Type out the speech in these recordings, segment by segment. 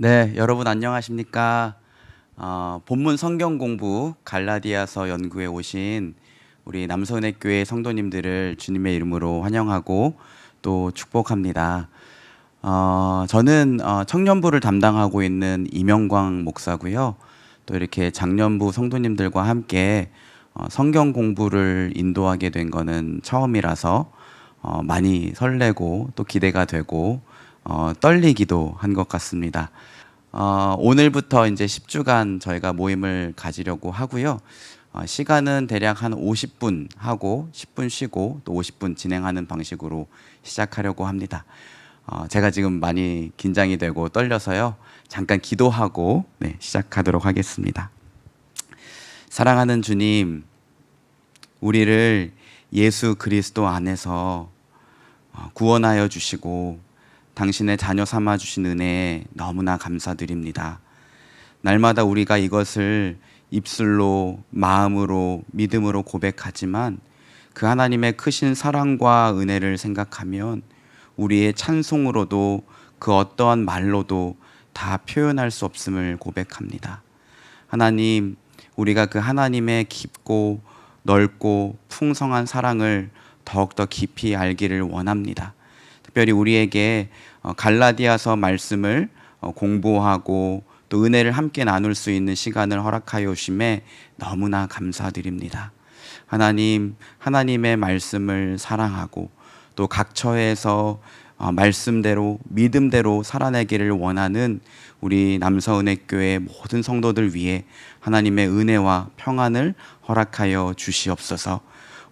네, 여러분 안녕하십니까? 본문 성경 공부 갈라디아서 연구에 오신 우리 남서은혜교회 성도님들을 주님의 이름으로 환영하고 또 축복합니다. 저는 청년부를 담당하고 있는 이명광 목사고요. 또 이렇게 장년부 성도님들과 함께 성경 공부를 인도하게 된 거는 처음이라서 많이 설레고 또 기대가 되고 떨리기도 한 것 같습니다. 오늘부터 이제 10주간 저희가 모임을 가지려고 하고요. 시간은 대략 한 50분 하고 10분 쉬고 또 50분 진행하는 방식으로 시작하려고 합니다. 제가 지금 많이 긴장이 되고 떨려서요. 잠깐 기도하고 시작하도록 하겠습니다. 사랑하는 주님, 우리를 예수 그리스도 안에서 구원하여 주시고 당신의 자녀 삼아 주신 은혜에 너무나 감사드립니다. 날마다 우리가 이것을 입술로, 마음으로, 믿음으로 고백하지만 그 하나님의 크신 사랑과 은혜를 생각하면 우리의 찬송으로도 그 어떠한 말로도 다 표현할 수 없음을 고백합니다. 하나님, 우리가 그 하나님의 깊고 넓고 풍성한 사랑을 더욱더 깊이 알기를 원합니다. 특별히 우리에게 갈라디아서 말씀을 공부하고 또 은혜를 함께 나눌 수 있는 시간을 허락하여 주심에 너무나 감사드립니다. 하나님, 하나님의 말씀을 사랑하고 또 각처에서 말씀대로 믿음대로 살아내기를 원하는 우리 남서은혜교회 모든 성도들 위해 하나님의 은혜와 평안을 허락하여 주시옵소서.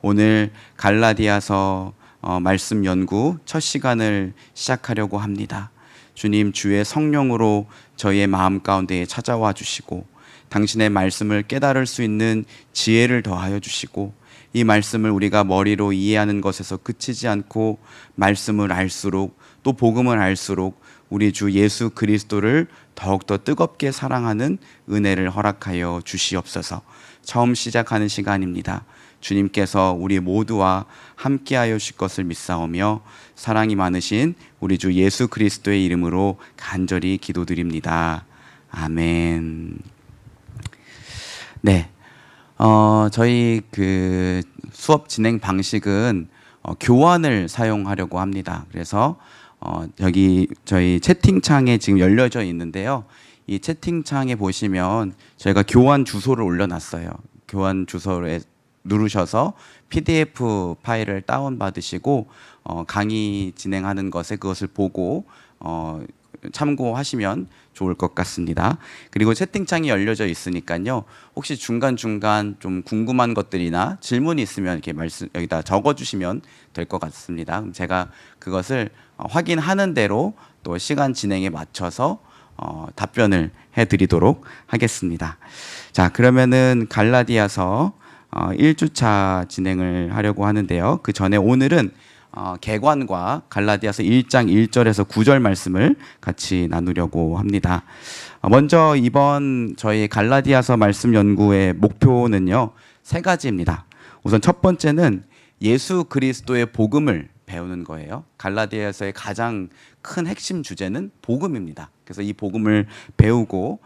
오늘 갈라디아서 말씀 연구 첫 시간을 시작하려고 합니다. 주님, 주의 성령으로 저희의 마음 가운데에 찾아와 주시고 당신의 말씀을 깨달을 수 있는 지혜를 더하여 주시고 이 말씀을 우리가 머리로 이해하는 것에서 그치지 않고 말씀을 알수록 또 복음을 알수록 우리 주 예수 그리스도를 더욱더 뜨겁게 사랑하는 은혜를 허락하여 주시옵소서. 처음 시작하는 시간입니다. 주님께서 우리 모두와 함께하여 주실 것을 믿사오며 사랑이 많으신 우리 주 예수 그리스도의 이름으로 간절히 기도드립니다. 아멘. 네, 저희 그 수업 진행 방식은 교환을 사용하려고 합니다. 그래서 여기 저희 채팅창에 지금 열려져 있는데요. 이 채팅창에 보시면 저희가 교환 주소를 올려놨어요. 교환 주소에 누르셔서 PDF 파일을 다운받으시고 강의 진행하는 것에 그것을 보고 참고하시면 좋을 것 같습니다. 그리고 채팅창이 열려져 있으니까요. 혹시 중간중간 좀 궁금한 것들이나 질문이 있으면 이렇게 여기다 적어주시면 될 것 같습니다. 그럼 제가 그것을 확인하는 대로 또 시간 진행에 맞춰서 답변을 해드리도록 하겠습니다. 자, 그러면은 갈라디아서 1주차 진행을 하려고 하는데요. 그 전에 오늘은 개관과 갈라디아서 1장 1절에서 9절 말씀을 같이 나누려고 합니다. 먼저 이번 저희 갈라디아서 말씀 연구의 목표는요, 세 가지입니다. 우선 첫 번째는 예수 그리스도의 복음을 배우는 거예요. 갈라디아서의 가장 큰 핵심 주제는 복음입니다. 그래서 이 복음을 배우고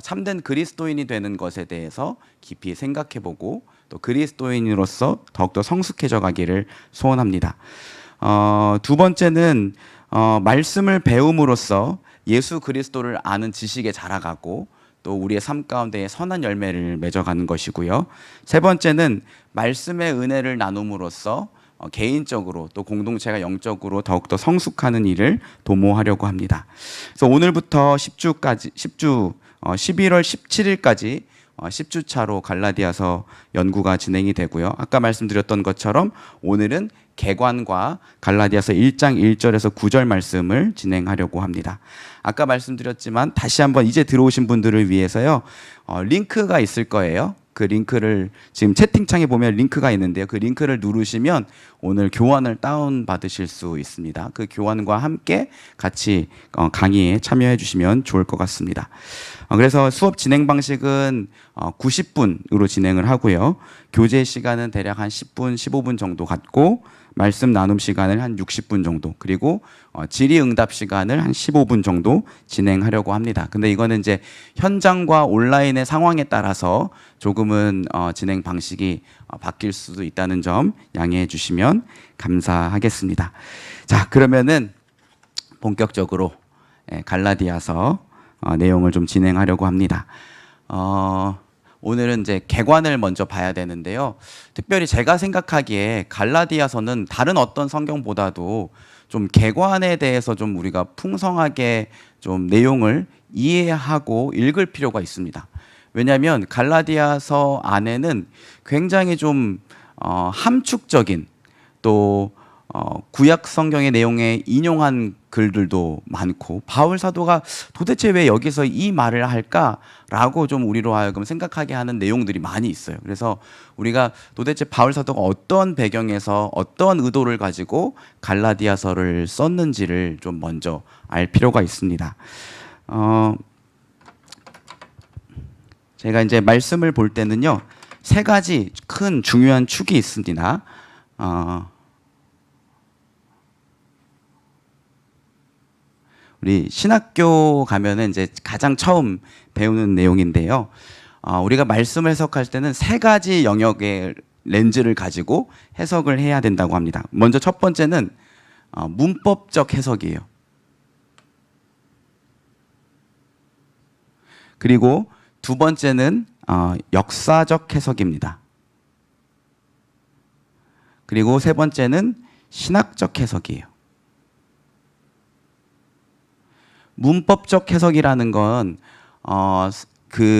참된 그리스도인이 되는 것에 대해서 깊이 생각해보고 또 그리스도인으로서 더욱더 성숙해져 가기를 소원합니다. 두 번째는 말씀을 배움으로써 예수 그리스도를 아는 지식에 자라가고 또 우리의 삶 가운데 선한 열매를 맺어가는 것이고요. 세 번째는 말씀의 은혜를 나눔으로써 개인적으로 또 공동체가 영적으로 더욱더 성숙하는 일을 도모하려고 합니다. 그래서 오늘부터 11월 17일까지 10주 차로 갈라디아서 연구가 진행이 되고요. 아까 말씀드렸던 것처럼 오늘은 개관과 갈라디아서 1장 1절에서 9절 말씀을 진행하려고 합니다. 아까 말씀드렸지만 다시 한번 이제 들어오신 분들을 위해서요. 링크가 있을 거예요. 그 링크를 지금 채팅창에 보면 링크가 있는데요. 그 링크를 누르시면 오늘 교환을 다운 받으실 수 있습니다. 그 교환과 함께 같이 강의에 참여해 주시면 좋을 것 같습니다. 그래서 수업 진행 방식은 90분으로 진행을 하고요. 교재 시간은 대략 한 10분, 15분 정도 갖고 말씀 나눔 시간을 한 60분 정도, 그리고 질의응답 시간을 한 15분 정도 진행하려고 합니다. 근데 이거는 이제 현장과 온라인의 상황에 따라서 조금은 진행 방식이 바뀔 수도 있다는 점 양해해 주시면 감사하겠습니다. 자, 그러면은 본격적으로 갈라디아서 내용을 좀 진행하려고 합니다. 오늘은 이제 개관을 먼저 봐야 되는데요. 특별히 제가 생각하기에 갈라디아서는 다른 어떤 성경보다도 좀 개관에 대해서 좀 우리가 풍성하게 좀 내용을 이해하고 읽을 필요가 있습니다. 왜냐하면 갈라디아서 안에는 굉장히 좀 함축적인 또 구약 성경의 내용에 인용한 글들도 많고, 바울 사도가 도대체 왜 여기서 이 말을 할까라고 좀 우리로 하여금 생각하게 하는 내용들이 많이 있어요. 그래서 우리가 도대체 바울 사도가 어떤 배경에서 어떤 의도를 가지고 갈라디아서를 썼는지를 좀 먼저 알 필요가 있습니다. 제가 이제 말씀을 볼 때는요, 세 가지 큰 중요한 축이 있습니다. 우리 신학교 가면은 이제 가장 처음 배우는 내용인데요. 우리가 말씀을 해석할 때는 세 가지 영역의 렌즈를 가지고 해석을 해야 된다고 합니다. 먼저 첫 번째는 문법적 해석이에요. 그리고 두 번째는 역사적 해석입니다. 그리고 세 번째는 신학적 해석이에요. 문법적 해석이라는 건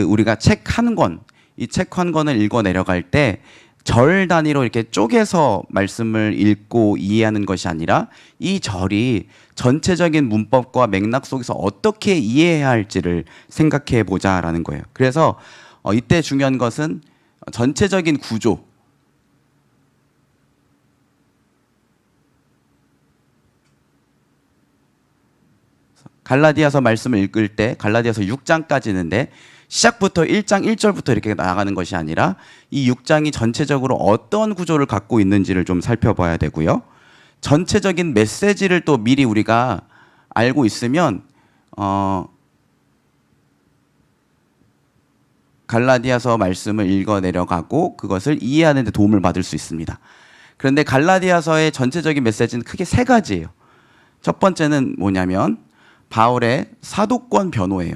우리가 책 한 권, 이 책 한 권을 읽어 내려갈 때 절 단위로 이렇게 쪼개서 말씀을 읽고 이해하는 것이 아니라 이 절이 전체적인 문법과 맥락 속에서 어떻게 이해해야 할지를 생각해 보자라는 거예요. 그래서 이때 중요한 것은 전체적인 구조, 갈라디아서 말씀을 읽을 때 갈라디아서 6장까지는데 시작부터 1장 1절부터 이렇게 나가는 것이 아니라 이 6장이 전체적으로 어떤 구조를 갖고 있는지를 좀 살펴봐야 되고요. 전체적인 메시지를 또 미리 우리가 알고 있으면 갈라디아서 말씀을 읽어 내려가고 그것을 이해하는 데 도움을 받을 수 있습니다. 그런데 갈라디아서의 전체적인 메시지는 크게 세 가지예요. 첫 번째는 뭐냐면 바울의 사도권 변호예요.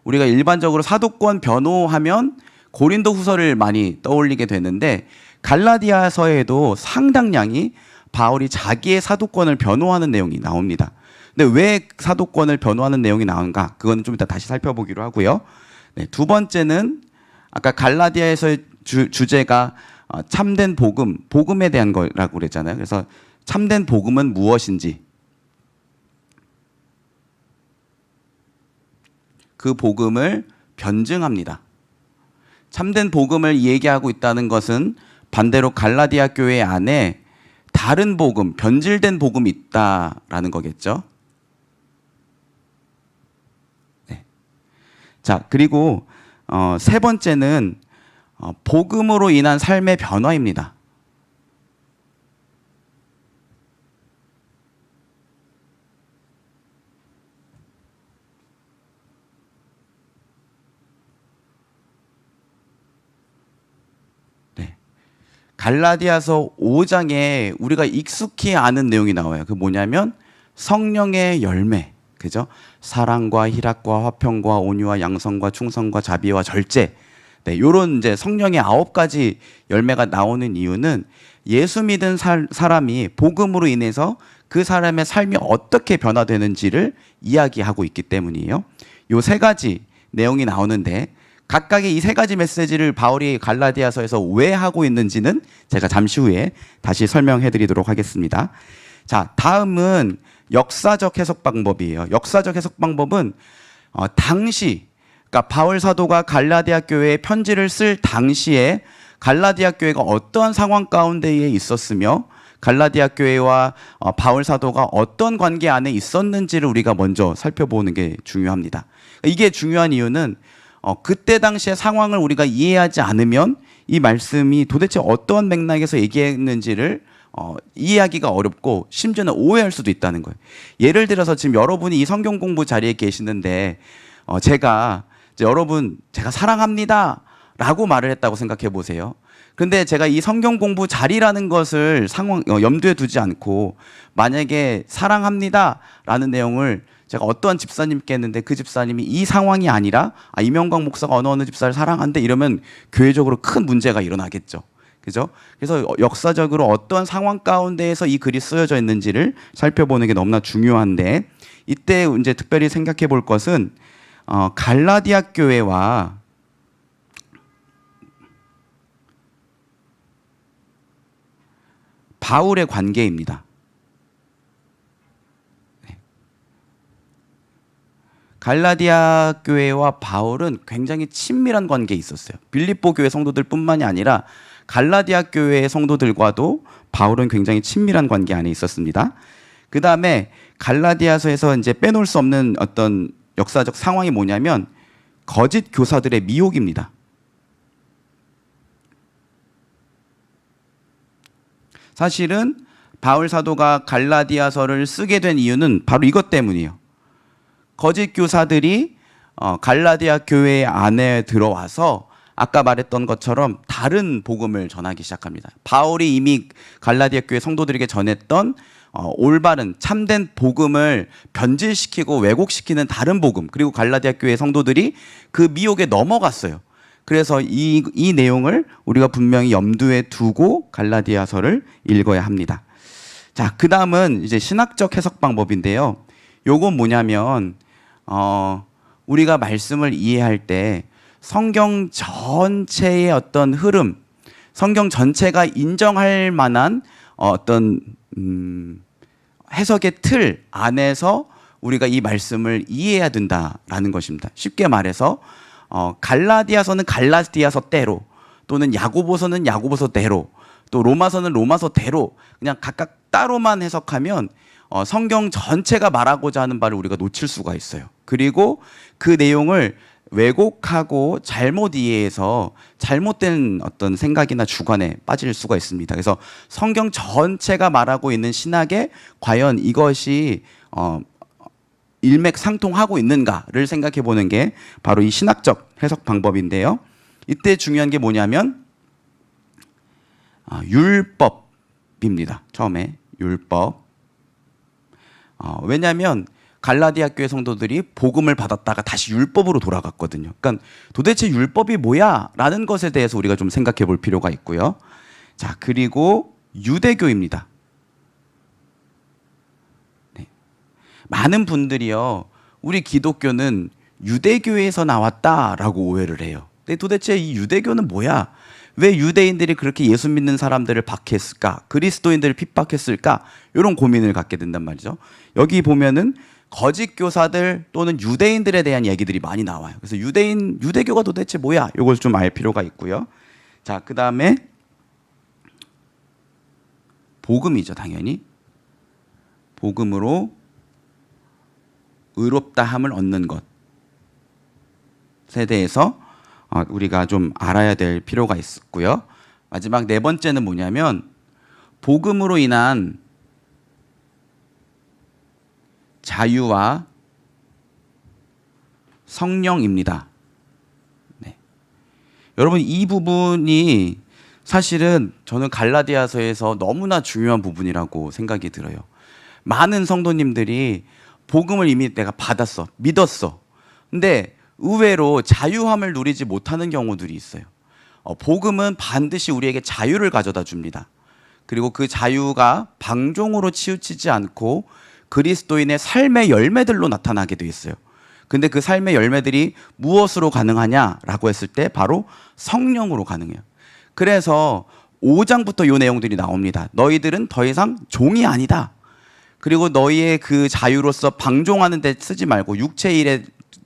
우리가 일반적으로 사도권 변호하면 고린도 후서를 많이 떠올리게 되는데 갈라디아서에도 상당량이 바울이 자기의 사도권을 변호하는 내용이 나옵니다. 근데 왜 사도권을 변호하는 내용이 나온가? 그건 좀 이따 다시 살펴보기로 하고요. 네, 두 번째는 아까 갈라디아에서의 주제가 참된 복음, 복음에 대한 거라고 그랬잖아요. 그래서 참된 복음은 무엇인지, 그 복음을 변증합니다. 참된 복음을 얘기하고 있다는 것은 반대로 갈라디아 교회 안에 다른 복음, 변질된 복음이 있다라는 거겠죠. 네. 자, 그리고 세 번째는 복음으로 인한 삶의 변화입니다. 갈라디아서 5장에 우리가 익숙히 아는 내용이 나와요. 그 뭐냐면 성령의 열매, 그죠? 사랑과 희락과 화평과 온유와 양성과 충성과 자비와 절제. 네, 요런 이제 성령의 9가지 열매가 나오는 이유는 예수 믿은 사람이 복음으로 인해서 그 사람의 삶이 어떻게 변화되는지를 이야기하고 있기 때문이에요. 요 세 가지 내용이 나오는데 각각의 이 세 가지 메시지를 바울이 갈라디아서에서 왜 하고 있는지는 제가 잠시 후에 다시 설명해 드리도록 하겠습니다. 자, 다음은 역사적 해석 방법이에요. 역사적 해석 방법은 당시, 그러니까 바울 사도가 갈라디아 교회에 편지를 쓸 당시에 갈라디아 교회가 어떠한 상황 가운데에 있었으며 갈라디아 교회와 바울 사도가 어떤 관계 안에 있었는지를 우리가 먼저 살펴보는 게 중요합니다. 이게 중요한 이유는 그때 당시의 상황을 우리가 이해하지 않으면 이 말씀이 도대체 어떤 맥락에서 얘기했는지를 이해하기가 어렵고 심지어는 오해할 수도 있다는 거예요. 예를 들어서 지금 여러분이 이 성경 공부 자리에 계시는데 제가 여러분 제가 사랑합니다 라고 말을 했다고 생각해 보세요. 근데 제가 이 성경 공부 자리라는 것을 염두에 두지 않고 만약에 사랑합니다 라는 내용을 제가 어떠한 집사님께 했는데 그 집사님이 이 상황이 아니라 이명광 목사가 어느 집사를 사랑한대 이러면 교회적으로 큰 문제가 일어나겠죠. 그죠? 그래서 역사적으로 어떤 상황 가운데에서 이 글이 쓰여져 있는지를 살펴보는 게 너무나 중요한데 이때 이제 특별히 생각해 볼 것은 갈라디아 교회와 바울의 관계입니다. 갈라디아 교회와 바울은 굉장히 친밀한 관계에 있었어요. 빌립보 교회 성도들뿐만이 아니라 갈라디아 교회의 성도들과도 바울은 굉장히 친밀한 관계 안에 있었습니다. 그 다음에 갈라디아서에서 이제 빼놓을 수 없는 어떤 역사적 상황이 뭐냐면 거짓 교사들의 미혹입니다. 사실은 바울 사도가 갈라디아서를 쓰게 된 이유는 바로 이것 때문이에요. 거짓 교사들이 갈라디아 교회 안에 들어와서 아까 말했던 것처럼 다른 복음을 전하기 시작합니다. 바울이 이미 갈라디아 교회 성도들에게 전했던 올바른 참된 복음을 변질시키고 왜곡시키는 다른 복음, 그리고 갈라디아 교회 성도들이 그 미혹에 넘어갔어요. 그래서 이 내용을 우리가 분명히 염두에 두고 갈라디아서를 읽어야 합니다. 자, 그 다음은 이제 신학적 해석 방법인데요. 요건 뭐냐면 우리가 말씀을 이해할 때 성경 전체의 어떤 흐름, 성경 전체가 인정할 만한 어떤 해석의 틀 안에서 우리가 이 말씀을 이해해야 된다라는 것입니다. 쉽게 말해서 갈라디아서는 갈라디아서대로, 또는 야고보서는 야고보서대로, 또 로마서는 로마서대로 그냥 각각 따로만 해석하면 성경 전체가 말하고자 하는 바를 우리가 놓칠 수가 있어요. 그리고 그 내용을 왜곡하고 잘못 이해해서 잘못된 어떤 생각이나 주관에 빠질 수가 있습니다. 그래서 성경 전체가 말하고 있는 신학에 과연 이것이 일맥상통하고 있는가를 생각해 보는 게 바로 이 신학적 해석 방법인데요. 이때 중요한 게 뭐냐면 율법입니다. 처음에 율법. 왜냐하면 갈라디아 교회 성도들이 복음을 받았다가 다시 율법으로 돌아갔거든요. 그러니까 도대체 율법이 뭐야? 라는 것에 대해서 우리가 좀 생각해 볼 필요가 있고요. 자, 그리고 유대교입니다. 네. 많은 분들이요, 우리 기독교는 유대교에서 나왔다라고 오해를 해요. 근데 도대체 이 유대교는 뭐야? 왜 유대인들이 그렇게 예수 믿는 사람들을 박해했을까? 그리스도인들을 핍박했을까? 이런 고민을 갖게 된단 말이죠. 여기 보면은 거짓 교사들 또는 유대인들에 대한 얘기들이 많이 나와요. 그래서 유대교가 도대체 뭐야? 이걸 좀 알 필요가 있고요. 자, 그 다음에 복음이죠, 당연히. 복음으로 의롭다함을 얻는 것에 대해서 우리가 좀 알아야 될 필요가 있고요. 마지막 네 번째는 뭐냐면 복음으로 인한 자유와 성령입니다. 네. 여러분, 이 부분이 사실은 저는 갈라디아서에서 너무나 중요한 부분이라고 생각이 들어요. 많은 성도님들이 복음을 이미 내가 받았어, 믿었어. 근데 의외로 자유함을 누리지 못하는 경우들이 있어요. 복음은 반드시 우리에게 자유를 가져다 줍니다. 그리고 그 자유가 방종으로 치우치지 않고 그리스도인의 삶의 열매들로 나타나게 돼 있어요. 근데 그 삶의 열매들이 무엇으로 가능하냐라고 했을 때 바로 성령으로 가능해요. 그래서 5장부터 이 내용들이 나옵니다. 너희들은 더 이상 종이 아니다. 그리고 너희의 그 자유로서 방종하는 데 쓰지 말고 육체의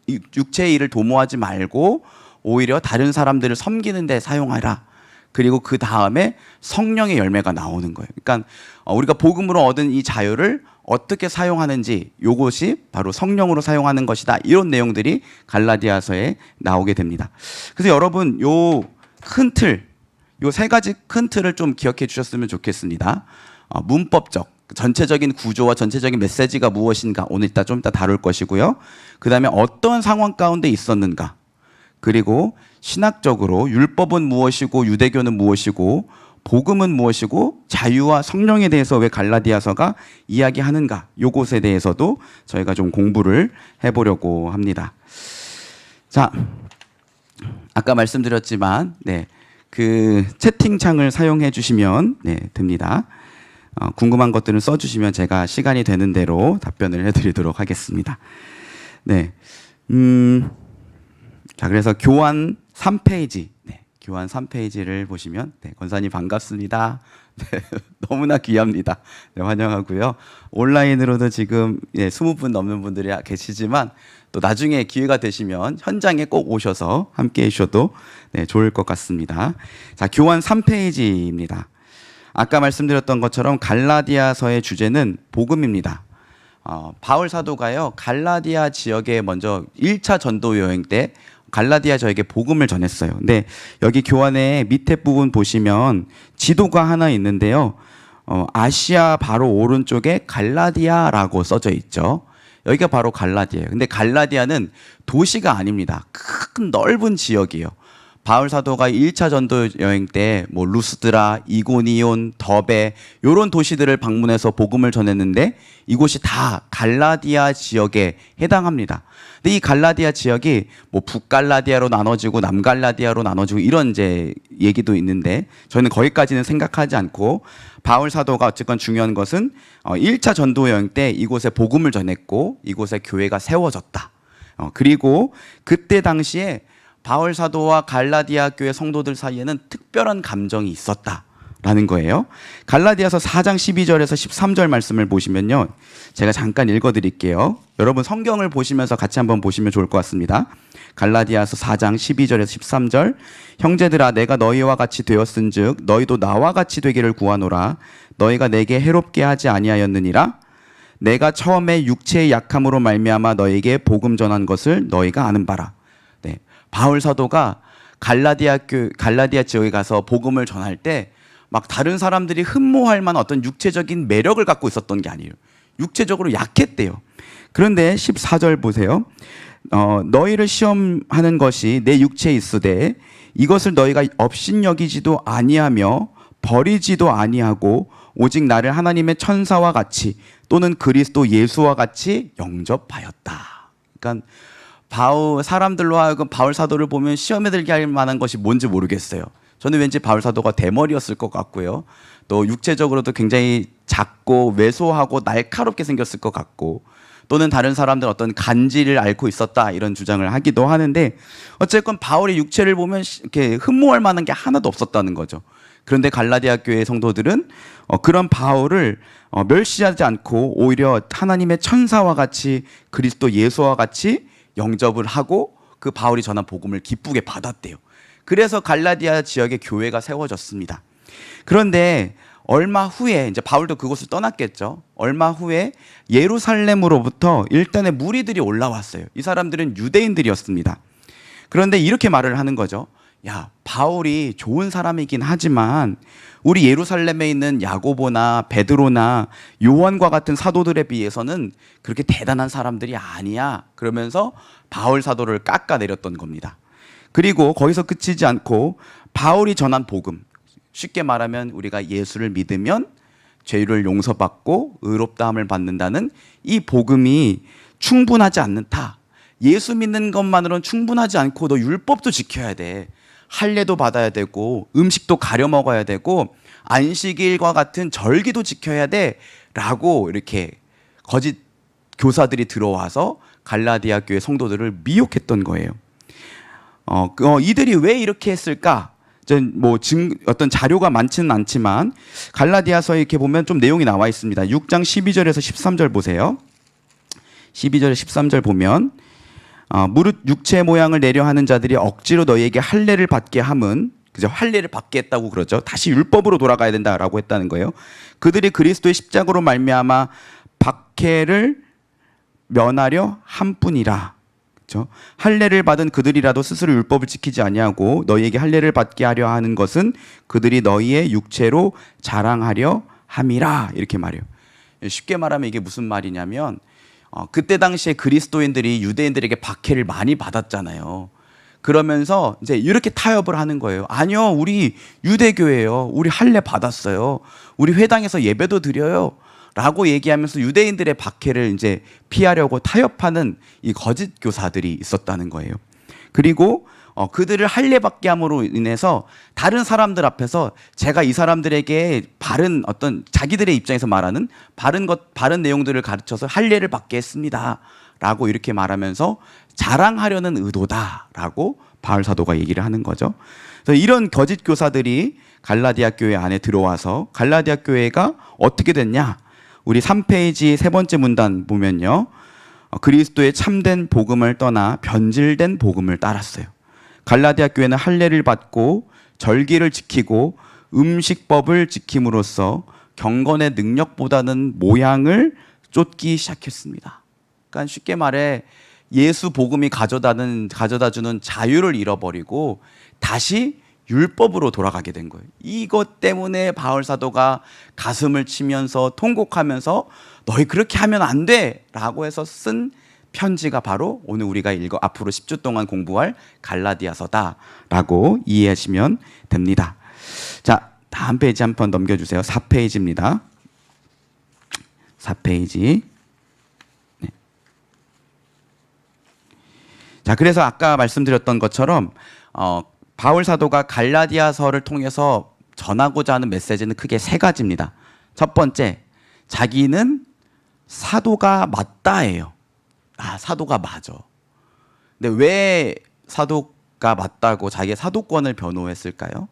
일을 도모하지 말고 오히려 다른 사람들을 섬기는 데 사용하라. 그리고 그 다음에 성령의 열매가 나오는 거예요. 그러니까 우리가 복음으로 얻은 이 자유를 어떻게 사용하는지, 이것이 바로 성령으로 사용하는 것이다. 이런 내용들이 갈라디아서에 나오게 됩니다. 그래서 여러분, 요 큰 틀, 요 세 가지 큰 틀을 좀 기억해 주셨으면 좋겠습니다. 문법적 전체적인 구조와 전체적인 메시지가 무엇인가 오늘 좀 이따 다룰 것이고요. 그 다음에 어떤 상황 가운데 있었는가, 그리고 신학적으로 율법은 무엇이고 유대교는 무엇이고 복음은 무엇이고 자유와 성령에 대해서 왜 갈라디아서가 이야기하는가, 요것에 대해서도 저희가 좀 공부를 해보려고 합니다. 자, 아까 말씀드렸지만 그 채팅창을 사용해 주시면 됩니다. 궁금한 것들을 써주시면 제가 시간이 되는 대로 답변을 해드리도록 하겠습니다. 자, 그래서 교환 3페이지, 교환 3페이지를 보시면, 권사님 반갑습니다. 너무나 귀합니다. 환영하고요. 온라인으로도 지금 20분 넘는 분들이 계시지만 또 나중에 기회가 되시면 현장에 꼭 오셔서 함께 해주셔도 좋을 것 같습니다. 자, 교환 3페이지입니다. 아까 말씀드렸던 것처럼 갈라디아서의 주제는 복음입니다. 바울 사도가요, 갈라디아 지역에 먼저 1차 전도 여행 때 갈라디아 저에게 복음을 전했어요. 근데 여기 교환의 밑에 부분 보시면 지도가 하나 있는데요. 아시아 바로 오른쪽에 갈라디아라고 써져 있죠. 여기가 바로 갈라디아예요. 근데 갈라디아는 도시가 아닙니다. 큰 넓은 지역이에요. 바울 사도가 1차 전도 여행 때 뭐 루스드라, 이고니온, 더베 이런 도시들을 방문해서 복음을 전했는데 이곳이 다 갈라디아 지역에 해당합니다. 근데 이 갈라디아 지역이 뭐 북갈라디아로 나눠지고 남갈라디아로 나눠지고 이런 이제 얘기도 있는데 저희는 거기까지는 생각하지 않고 바울 사도가 어쨌건 중요한 것은 1차 전도 여행 때 이곳에 복음을 전했고 이곳에 교회가 세워졌다. 그리고 그때 당시에 바울 사도와 갈라디아 교회 성도들 사이에는 특별한 감정이 있었다라는 거예요. 갈라디아서 4장 12절에서 13절 말씀을 보시면요. 제가 잠깐 읽어드릴게요. 여러분 성경을 보시면서 같이 한번 보시면 좋을 것 같습니다. 갈라디아서 4장 12절에서 13절. 형제들아 내가 너희와 같이 되었은즉 너희도 나와 같이 되기를 구하노라. 너희가 내게 해롭게 하지 아니하였느니라. 내가 처음에 육체의 약함으로 말미암아 너희에게 복음 전한 것을 너희가 아는 바라. 바울 사도가 갈라디아 지역에 가서 복음을 전할 때 막 다른 사람들이 흠모할 만한 어떤 육체적인 매력을 갖고 있었던 게 아니에요. 육체적으로 약했대요. 그런데 14절 보세요. 너희를 시험하는 것이 내 육체에 있으되 이것을 너희가 업신여기지도 아니하며 버리지도 아니하고 오직 나를 하나님의 천사와 같이 또는 그리스도 예수와 같이 영접하였다. 그러니까 사람들로 하여금 바울 사도를 보면 시험에 들게 할 만한 것이 뭔지 모르겠어요. 저는 왠지 바울 사도가 대머리였을 것 같고요. 또 육체적으로도 굉장히 작고 왜소하고 날카롭게 생겼을 것 같고 또는 다른 사람들 어떤 간지를 앓고 있었다 이런 주장을 하기도 하는데 어쨌건 바울의 육체를 보면 이렇게 흠모할 만한 게 하나도 없었다는 거죠. 그런데 갈라디아 교회 성도들은 그런 바울을 멸시하지 않고 오히려 하나님의 천사와 같이 그리스도 예수와 같이 영접을 하고 그 바울이 전한 복음을 기쁘게 받았대요. 그래서 갈라디아 지역에 교회가 세워졌습니다. 그런데 얼마 후에 이제 바울도 그곳을 떠났겠죠. 얼마 후에 예루살렘으로부터 일단의 무리들이 올라왔어요. 이 사람들은 유대인들이었습니다. 그런데 이렇게 말을 하는 거죠. 야, 바울이 좋은 사람이긴 하지만 우리 예루살렘에 있는 야고보나 베드로나 요한과 같은 사도들에 비해서는 그렇게 대단한 사람들이 아니야. 그러면서 바울 사도를 깎아내렸던 겁니다. 그리고 거기서 그치지 않고 바울이 전한 복음, 쉽게 말하면 우리가 예수를 믿으면 죄를 용서받고 의롭다함을 받는다는 이 복음이 충분하지 않다. 예수 믿는 것만으로는 충분하지 않고 너 율법도 지켜야 돼. 할례도 받아야 되고 음식도 가려 먹어야 되고 안식일과 같은 절기도 지켜야 돼 라고 이렇게 거짓 교사들이 들어와서 갈라디아 교회 성도들을 미혹했던 거예요. 이들이 왜 이렇게 했을까? 어떤 자료가 많지는 않지만 갈라디아서에 이렇게 보면 좀 내용이 나와 있습니다. 6장 12절에서 13절 보세요. 12절 13절 보면 무릇 육체 모양을 내려 하는 자들이 억지로 너희에게 할례를 받게 함은, 그죠? 할례를 받게 했다고 그러죠. 다시 율법으로 돌아가야 된다라고 했다는 거예요. 그들이 그리스도의 십자가로 말미암아 박해를 면하려 함뿐이라. 그렇죠? 할례를 받은 그들이라도 스스로 율법을 지키지 아니하고 너희에게 할례를 받게 하려 하는 것은 그들이 너희의 육체로 자랑하려 함이라 이렇게 말해요. 쉽게 말하면 이게 무슨 말이냐면 그때 당시에 그리스도인들이 유대인들에게 박해를 많이 받았잖아요. 그러면서 이제 이렇게 타협을 하는 거예요. 아니요, 우리 유대교예요. 우리 할례 받았어요. 우리 회당에서 예배도 드려요. 라고 얘기하면서 유대인들의 박해를 이제 피하려고 타협하는 이 거짓 교사들이 있었다는 거예요. 그리고 그들을 할례받게 함으로 인해서 다른 사람들 앞에서 제가 이 사람들에게 바른 어떤 자기들의 입장에서 말하는 바른 내용들을 가르쳐서 할례를 받게 했습니다. 라고 이렇게 말하면서 자랑하려는 의도다라고 바울 사도가 얘기를 하는 거죠. 그래서 이런 거짓 교사들이 갈라디아 교회 안에 들어와서 갈라디아 교회가 어떻게 됐냐? 우리 3페이지 세 번째 문단 보면요. 그리스도의 참된 복음을 떠나 변질된 복음을 따랐어요. 갈라디아 교회는 할례를 받고 절기를 지키고 음식법을 지킴으로써 경건의 능력보다는 모양을 쫓기 시작했습니다. 그러니까 쉽게 말해 예수 복음이 가져다주는 자유를 잃어버리고 다시 율법으로 돌아가게 된 거예요. 이것 때문에 바울 사도가 가슴을 치면서 통곡하면서 너희 그렇게 하면 안 돼! 라고 해서 쓴 편지가 바로 오늘 우리가 앞으로 10주 동안 공부할 갈라디아서다라고 이해하시면 됩니다. 자, 다음 페이지 한 번 넘겨주세요. 4페이지입니다. 4페이지. 네. 자, 그래서 아까 말씀드렸던 것처럼 바울 사도가 갈라디아서를 통해서 전하고자 하는 메시지는 크게 세 가지입니다. 첫 번째, 자기는 사도가 맞다예요. 사도가 맞아. 근데 왜 사도가 맞다고 자기의 사도권을 변호했을까요?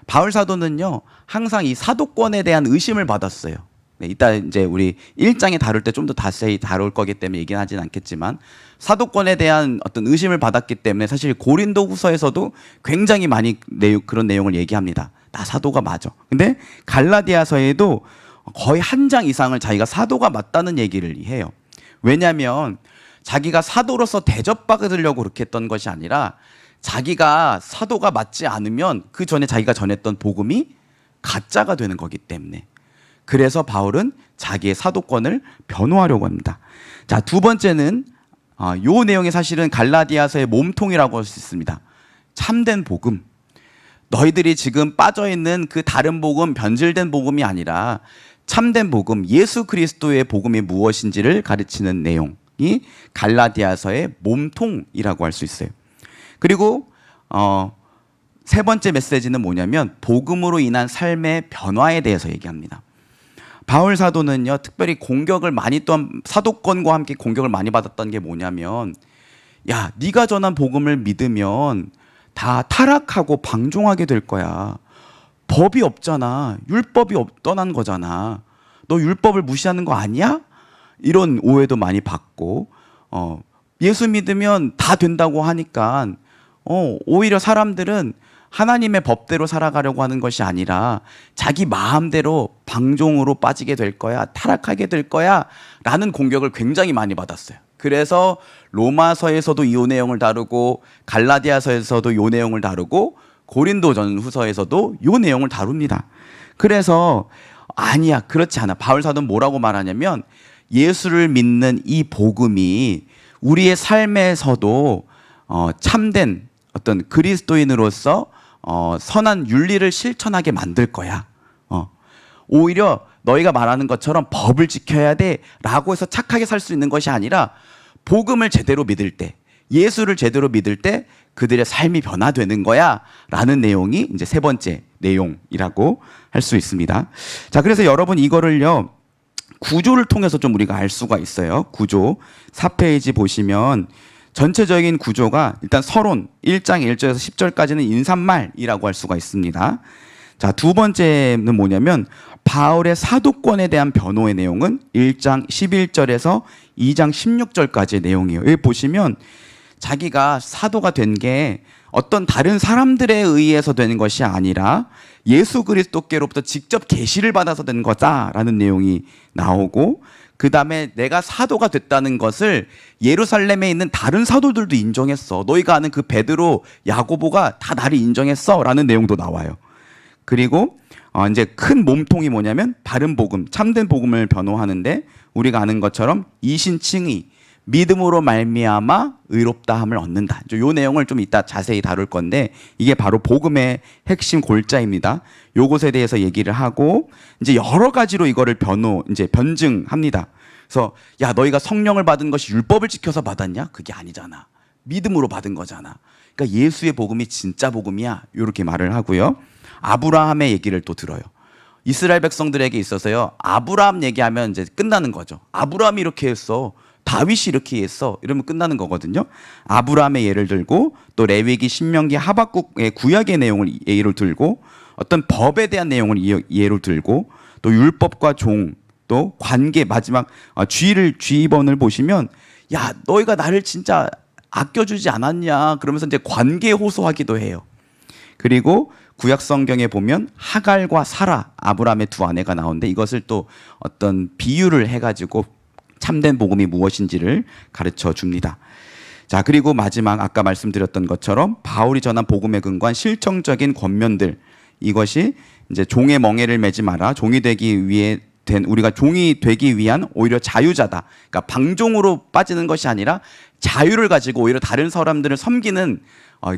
바울 사도는요, 항상 이 사도권에 대한 의심을 받았어요. 네, 이따 이제 우리 1장에 다룰 때 좀 더 자세히 다룰 거기 때문에 얘기는 하진 않겠지만 사도권에 대한 어떤 의심을 받았기 때문에 사실 고린도 후서에서도 굉장히 많이 그런 내용을 얘기합니다. 나 사도가 맞아. 근데 갈라디아서에도 거의 한 장 이상을 자기가 사도가 맞다는 얘기를 해요. 왜냐하면 자기가 사도로서 대접받으려고 그렇게 했던 것이 아니라 자기가 사도가 맞지 않으면 그 전에 자기가 전했던 복음이 가짜가 되는 거기 때문에. 그래서 바울은 자기의 사도권을 변호하려고 합니다. 자, 두 번째는 요 내용이 사실은 갈라디아서의 몸통이라고 할 수 있습니다. 참된 복음. 너희들이 지금 빠져있는 그 다른 복음, 변질된 복음이 아니라 참된 복음, 예수 그리스도의 복음이 무엇인지를 가르치는 내용이 갈라디아서의 몸통이라고 할 수 있어요. 그리고 세 번째 메시지는 뭐냐면 복음으로 인한 삶의 변화에 대해서 얘기합니다. 바울 사도는요, 특별히 공격을 많이 또한 사도권과 함께 공격을 많이 받았던 게 뭐냐면, 야, 네가 전한 복음을 믿으면 다 타락하고 방종하게 될 거야. 법이 없잖아. 율법이 떠난 거잖아. 너 율법을 무시하는 거 아니야? 이런 오해도 많이 받고, 예수 믿으면 다 된다고 하니까, 오히려 사람들은 하나님의 법대로 살아가려고 하는 것이 아니라 자기 마음대로 방종으로 빠지게 될 거야, 타락하게 될 거야 라는 공격을 굉장히 많이 받았어요. 그래서 로마서에서도 이 내용을 다루고 갈라디아서에서도 이 내용을 다루고 고린도전 후서에서도 이 내용을 다룹니다. 그래서 아니야, 그렇지 않아. 바울 사도는 뭐라고 말하냐면 예수를 믿는 이 복음이 우리의 삶에서도 참된 어떤 그리스도인으로서 선한 윤리를 실천하게 만들 거야. 오히려 너희가 말하는 것처럼 법을 지켜야 돼 라고 해서 착하게 살 수 있는 것이 아니라 복음을 제대로 믿을 때, 예수를 제대로 믿을 때 그들의 삶이 변화되는 거야 라는 내용이 이제 세 번째 내용이라고 할 수 있습니다. 자, 그래서 여러분 이거를요, 구조를 통해서 좀 우리가 알 수가 있어요. 구조 4페이지 보시면 전체적인 구조가 일단 서론 1장 1절에서 10절까지는 인사말이라고 할 수가 있습니다. 자, 두 번째는 뭐냐면 바울의 사도권에 대한 변호의 내용은 1장 11절에서 2장 16절까지의 내용이에요. 여기 보시면 자기가 사도가 된 게 어떤 다른 사람들에 의해서 되는 것이 아니라 예수 그리스도께로부터 직접 계시를 받아서 된 거다라는 내용이 나오고, 그 다음에 내가 사도가 됐다는 것을 예루살렘에 있는 다른 사도들도 인정했어. 너희가 아는 그 베드로, 야고보가 다 나를 인정했어 라는 내용도 나와요. 그리고 이제 큰 몸통이 뭐냐면 바른 복음, 참된 복음을 변호하는데 우리가 아는 것처럼 이신칭의 믿음으로 말미암아 의롭다함을 얻는다. 요 내용을 좀 이따 자세히 다룰 건데 이게 바로 복음의 핵심 골자입니다. 요것에 대해서 얘기를 하고 이제 여러 가지로 이거를 이제 변증합니다. 그래서 야 너희가 성령을 받은 것이 율법을 지켜서 받았냐? 그게 아니잖아. 믿음으로 받은 거잖아. 그러니까 예수의 복음이 진짜 복음이야. 이렇게 말을 하고요. 아브라함의 얘기를 또 들어요. 이스라엘 백성들에게 있어서요. 아브라함 얘기하면 이제 끝나는 거죠. 아브라함이 이렇게 했어. 다윗이 이렇게 했어. 이러면 끝나는 거거든요. 아브라함의 예를 들고 또 레위기, 신명기, 하박국의 구약의 내용을 예로 들고 어떤 법에 대한 내용을 예로 들고 또 율법과 종, 또 관계 마지막 주의번을 보시면 야 너희가 나를 진짜 아껴주지 않았냐 그러면서 이제 관계 호소하기도 해요. 그리고 구약 성경에 보면 하갈과 사라 아브라함의 두 아내가 나오는데 이것을 또 어떤 비유를 해가지고 참된 복음이 무엇인지를 가르쳐 줍니다. 자 그리고 마지막 아까 말씀드렸던 것처럼 바울이 전한 복음에 근거한 실정적인 권면들 이것이 이제 종의 멍에를 매지 마라 종이 되기 위해 우리가 종이 되기 위한 오히려 자유자다. 그러니까 방종으로 빠지는 것이 아니라 자유를 가지고 오히려 다른 사람들을 섬기는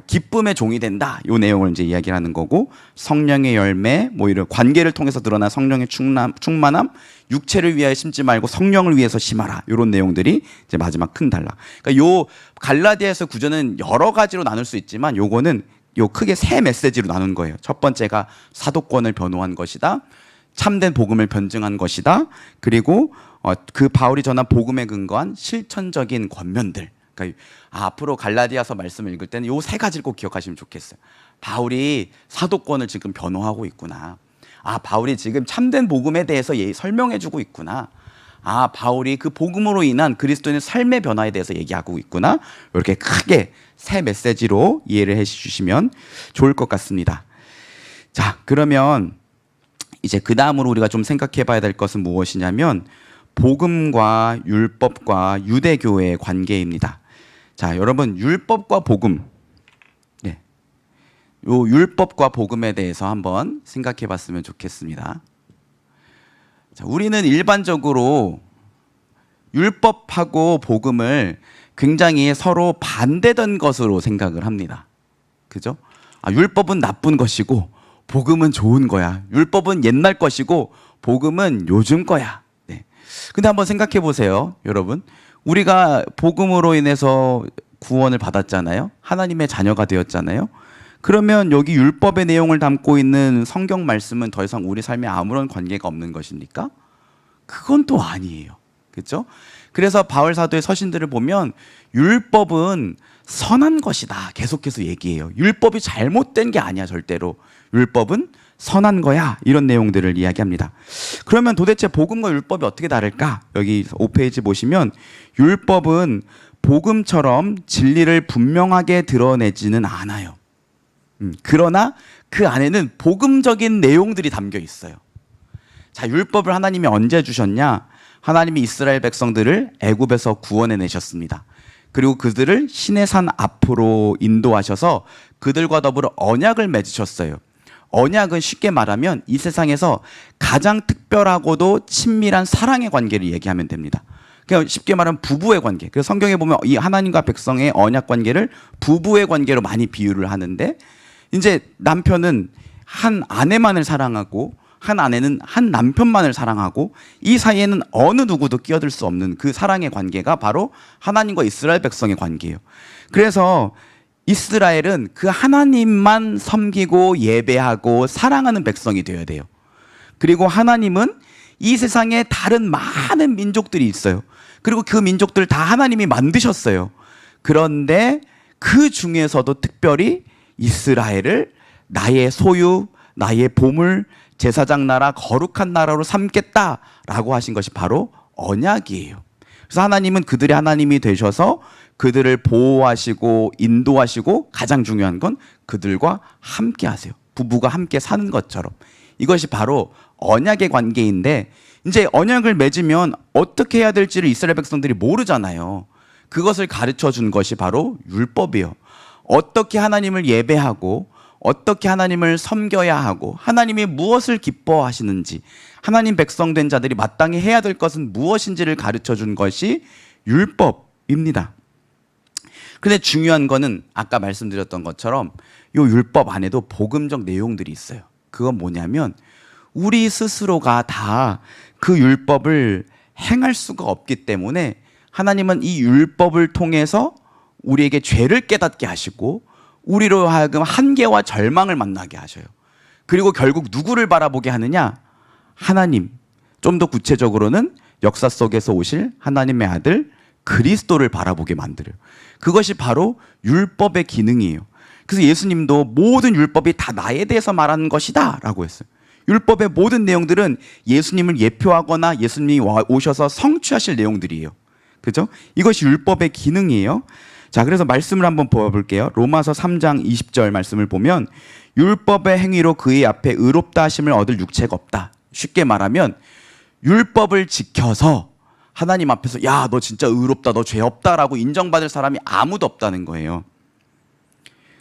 기쁨의 종이 된다. 이 내용을 이제 이야기를 하는 거고 성령의 열매, 뭐 이런 관계를 통해서 드러난 성령의 충만함, 육체를 위하여 심지 말고 성령을 위해서 심하라. 이런 내용들이 이제 마지막 큰 단락. 그러니까 요 갈라디아서 구절은 여러 가지로 나눌 수 있지만 요거는 요 크게 세 메시지로 나눈 거예요. 첫 번째가 사도권을 변호한 것이다. 참된 복음을 변증한 것이다. 그리고 그 바울이 전한 복음에 근거한 실천적인 권면들. 그러니까 앞으로 갈라디아서 말씀을 읽을 때는 요 세 가지를 꼭 기억하시면 좋겠어요. 바울이 사도권을 지금 변호하고 있구나. 바울이 지금 참된 복음에 대해서 설명해주고 있구나. 바울이 그 복음으로 인한 그리스도인의 삶의 변화에 대해서 얘기하고 있구나. 이렇게 크게 세 메시지로 이해를 해주시면 좋을 것 같습니다. 자, 그러면 이제 그 다음으로 우리가 좀 생각해 봐야 될 것은 무엇이냐면 복음과 율법과 유대교의 관계입니다. 자, 여러분 율법과 복음, 요 율법과 복음에 대해서 한번 생각해 봤으면 좋겠습니다. 자, 우리는 일반적으로 율법하고 복음을 굉장히 서로 반대된 것으로 생각을 합니다. 그죠? 율법은 나쁜 것이고 복음은 좋은 거야. 율법은 옛날 것이고 복음은 요즘 거야. 네. 근데 한번 생각해 보세요, 여러분. 우리가 복음으로 인해서 구원을 받았잖아요. 하나님의 자녀가 되었잖아요. 그러면 여기 율법의 내용을 담고 있는 성경 말씀은 더 이상 우리 삶에 아무런 관계가 없는 것입니까? 그건 또 아니에요. 그렇죠? 그래서 바울 사도의 서신들을 보면 율법은 선한 것이다. 계속해서 얘기해요. 율법이 잘못된 게 아니야, 절대로. 율법은 선한 거야. 이런 내용들을 이야기합니다. 그러면 도대체 복음과 율법이 어떻게 다를까? 여기 5페이지 보시면 율법은 복음처럼 진리를 분명하게 드러내지는 않아요. 그러나 그 안에는 복음적인 내용들이 담겨 있어요. 자, 율법을 하나님이 언제 주셨냐? 하나님이 이스라엘 백성들을 애굽에서 구원해 내셨습니다. 그리고 그들을 신의 산 앞으로 인도하셔서 그들과 더불어 언약을 맺으셨어요. 언약은 쉽게 말하면 이 세상에서 가장 특별하고도 친밀한 사랑의 관계를 얘기하면 됩니다. 그냥 쉽게 말하면 부부의 관계. 그래서 성경에 보면 이 하나님과 백성의 언약 관계를 부부의 관계로 많이 비유를 하는데 이제 남편은 한 아내만을 사랑하고 한 아내는 한 남편만을 사랑하고 이 사이에는 어느 누구도 끼어들 수 없는 그 사랑의 관계가 바로 하나님과 이스라엘 백성의 관계예요. 그래서 이스라엘은 그 하나님만 섬기고 예배하고 사랑하는 백성이 되어야 돼요. 그리고 하나님은 이 세상에 다른 많은 민족들이 있어요. 그리고 그 민족들 다 하나님이 만드셨어요. 그런데 그 중에서도 특별히 이스라엘을 나의 소유, 나의 보물, 제사장 나라, 거룩한 나라로 삼겠다라고 하신 것이 바로 언약이에요. 그래서 하나님은 그들의 하나님이 되셔서 그들을 보호하시고 인도하시고 가장 중요한 건 그들과 함께 하세요. 부부가 함께 사는 것처럼. 이것이 바로 언약의 관계인데 이제 언약을 맺으면 어떻게 해야 될지를 이스라엘 백성들이 모르잖아요. 그것을 가르쳐 준 것이 바로 율법이에요. 어떻게 하나님을 예배하고 어떻게 하나님을 섬겨야 하고 하나님이 무엇을 기뻐하시는지 하나님 백성 된 자들이 마땅히 해야 될 것은 무엇인지를 가르쳐 준 것이 율법입니다. 근데 중요한 거는 아까 말씀드렸던 것처럼 이 율법 안에도 복음적 내용들이 있어요. 그건 뭐냐면 우리 스스로가 다 그 율법을 행할 수가 없기 때문에 하나님은 이 율법을 통해서 우리에게 죄를 깨닫게 하시고 우리로 하여금 한계와 절망을 만나게 하셔요. 그리고 결국 누구를 바라보게 하느냐? 하나님. 좀 더 구체적으로는 역사 속에서 오실 하나님의 아들 그리스도를 바라보게 만들어요. 그것이 바로 율법의 기능이에요. 그래서 예수님도 모든 율법이 다 나에 대해서 말하는 것이다 라고 했어요. 율법의 모든 내용들은 예수님을 예표하거나 예수님이 오셔서 성취하실 내용들이에요. 그죠? 이것이 율법의 기능이에요. 자, 그래서 말씀을 한번 보아볼게요. 로마서 3장 20절 말씀을 보면 율법의 행위로 그의 앞에 의롭다 하심을 얻을 육체가 없다. 쉽게 말하면 율법을 지켜서 하나님 앞에서 야, 너 진짜 의롭다, 너 죄 없다라고 인정받을 사람이 아무도 없다는 거예요.